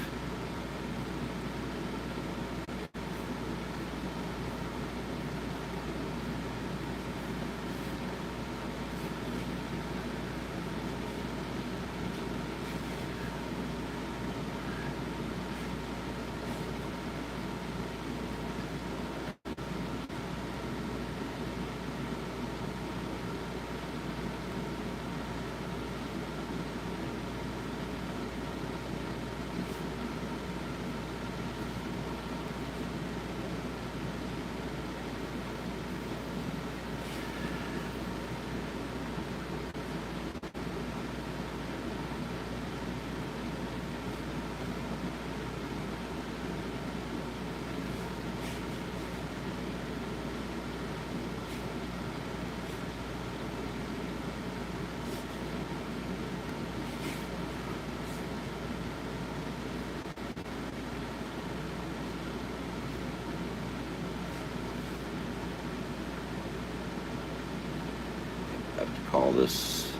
all this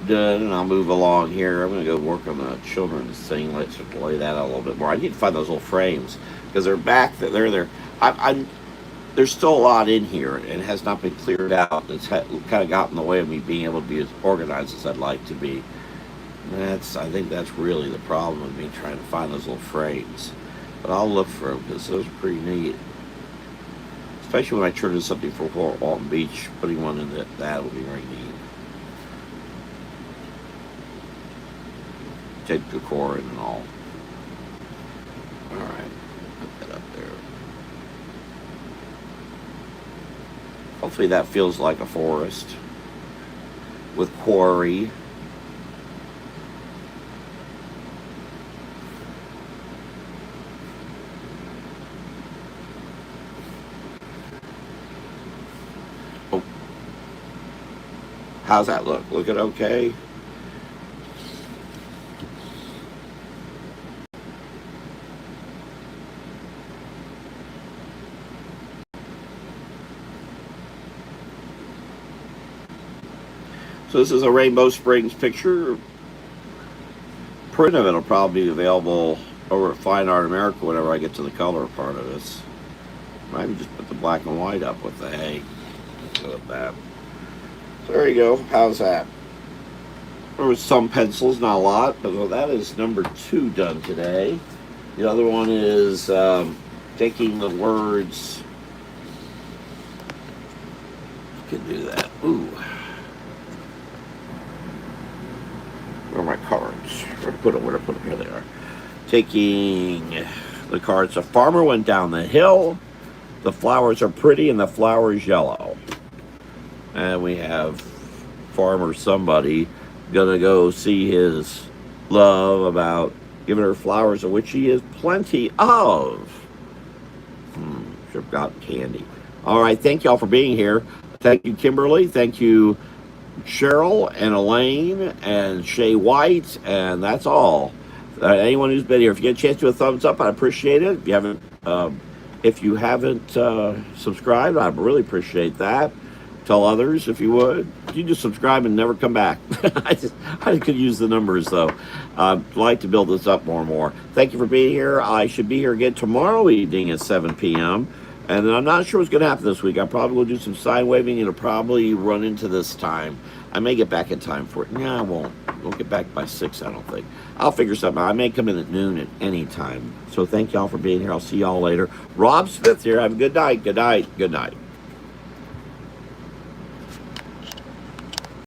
done, and I'll move along here. I'm going to go work on the children's thing. Let's lay that out a little bit more. I need to find those little frames because they're back. They're there. I'm there's still a lot in here and it has not been cleared out. It's kind of got in the way of me being able to be as organized as I'd like to be. I think that's really the problem with me trying to find those little frames. But I'll look for them because those are pretty neat. Especially when I turn into something for Walton Beach, putting one in that would be very neat. Take the core and all. All right, put that up there. Hopefully that feels like a forest with quarry. Oh. How's that look? Looking okay? So this is a Rainbow Springs picture. Print of it will probably be available over at Fine Art America whenever I get to the color part of this. Maybe just put the black and white up with the hay. Go with that. So there you go. How's that? There was some pencils, not a lot, but well, that is number 2 done today. The other one is taking the words. You can do that. Ooh. Where are my cards? Where to put them? Here they are. Taking the cards. A farmer went down the hill. The flowers are pretty and the flower is yellow. And we have farmer somebody gonna go see his love about giving her flowers, of which he has plenty of. Should have gotten candy. All right, thank y'all for being here. Thank you, Kimberly. Thank you, Cheryl and Elaine and Shay White, and that's all. Anyone who's been here, if you get a chance to do a thumbs up, I'd appreciate it. If you haven't subscribed, I'd really appreciate that. Tell others if you would. You just subscribe and never come back. I could use the numbers though. I'd like to build this up more and more. Thank you for being here. I should be here again tomorrow evening at 7 p.m. And I'm not sure what's going to happen this week. I probably will do some sign waving. It'll probably run into this time. I may get back in time for it. No, I won't. We'll get back by 6, I don't think. I'll figure something out. I may come in at noon at any time. So thank y'all for being here. I'll see y'all later. Rob Smith here. Have a good night. Good night. Good night.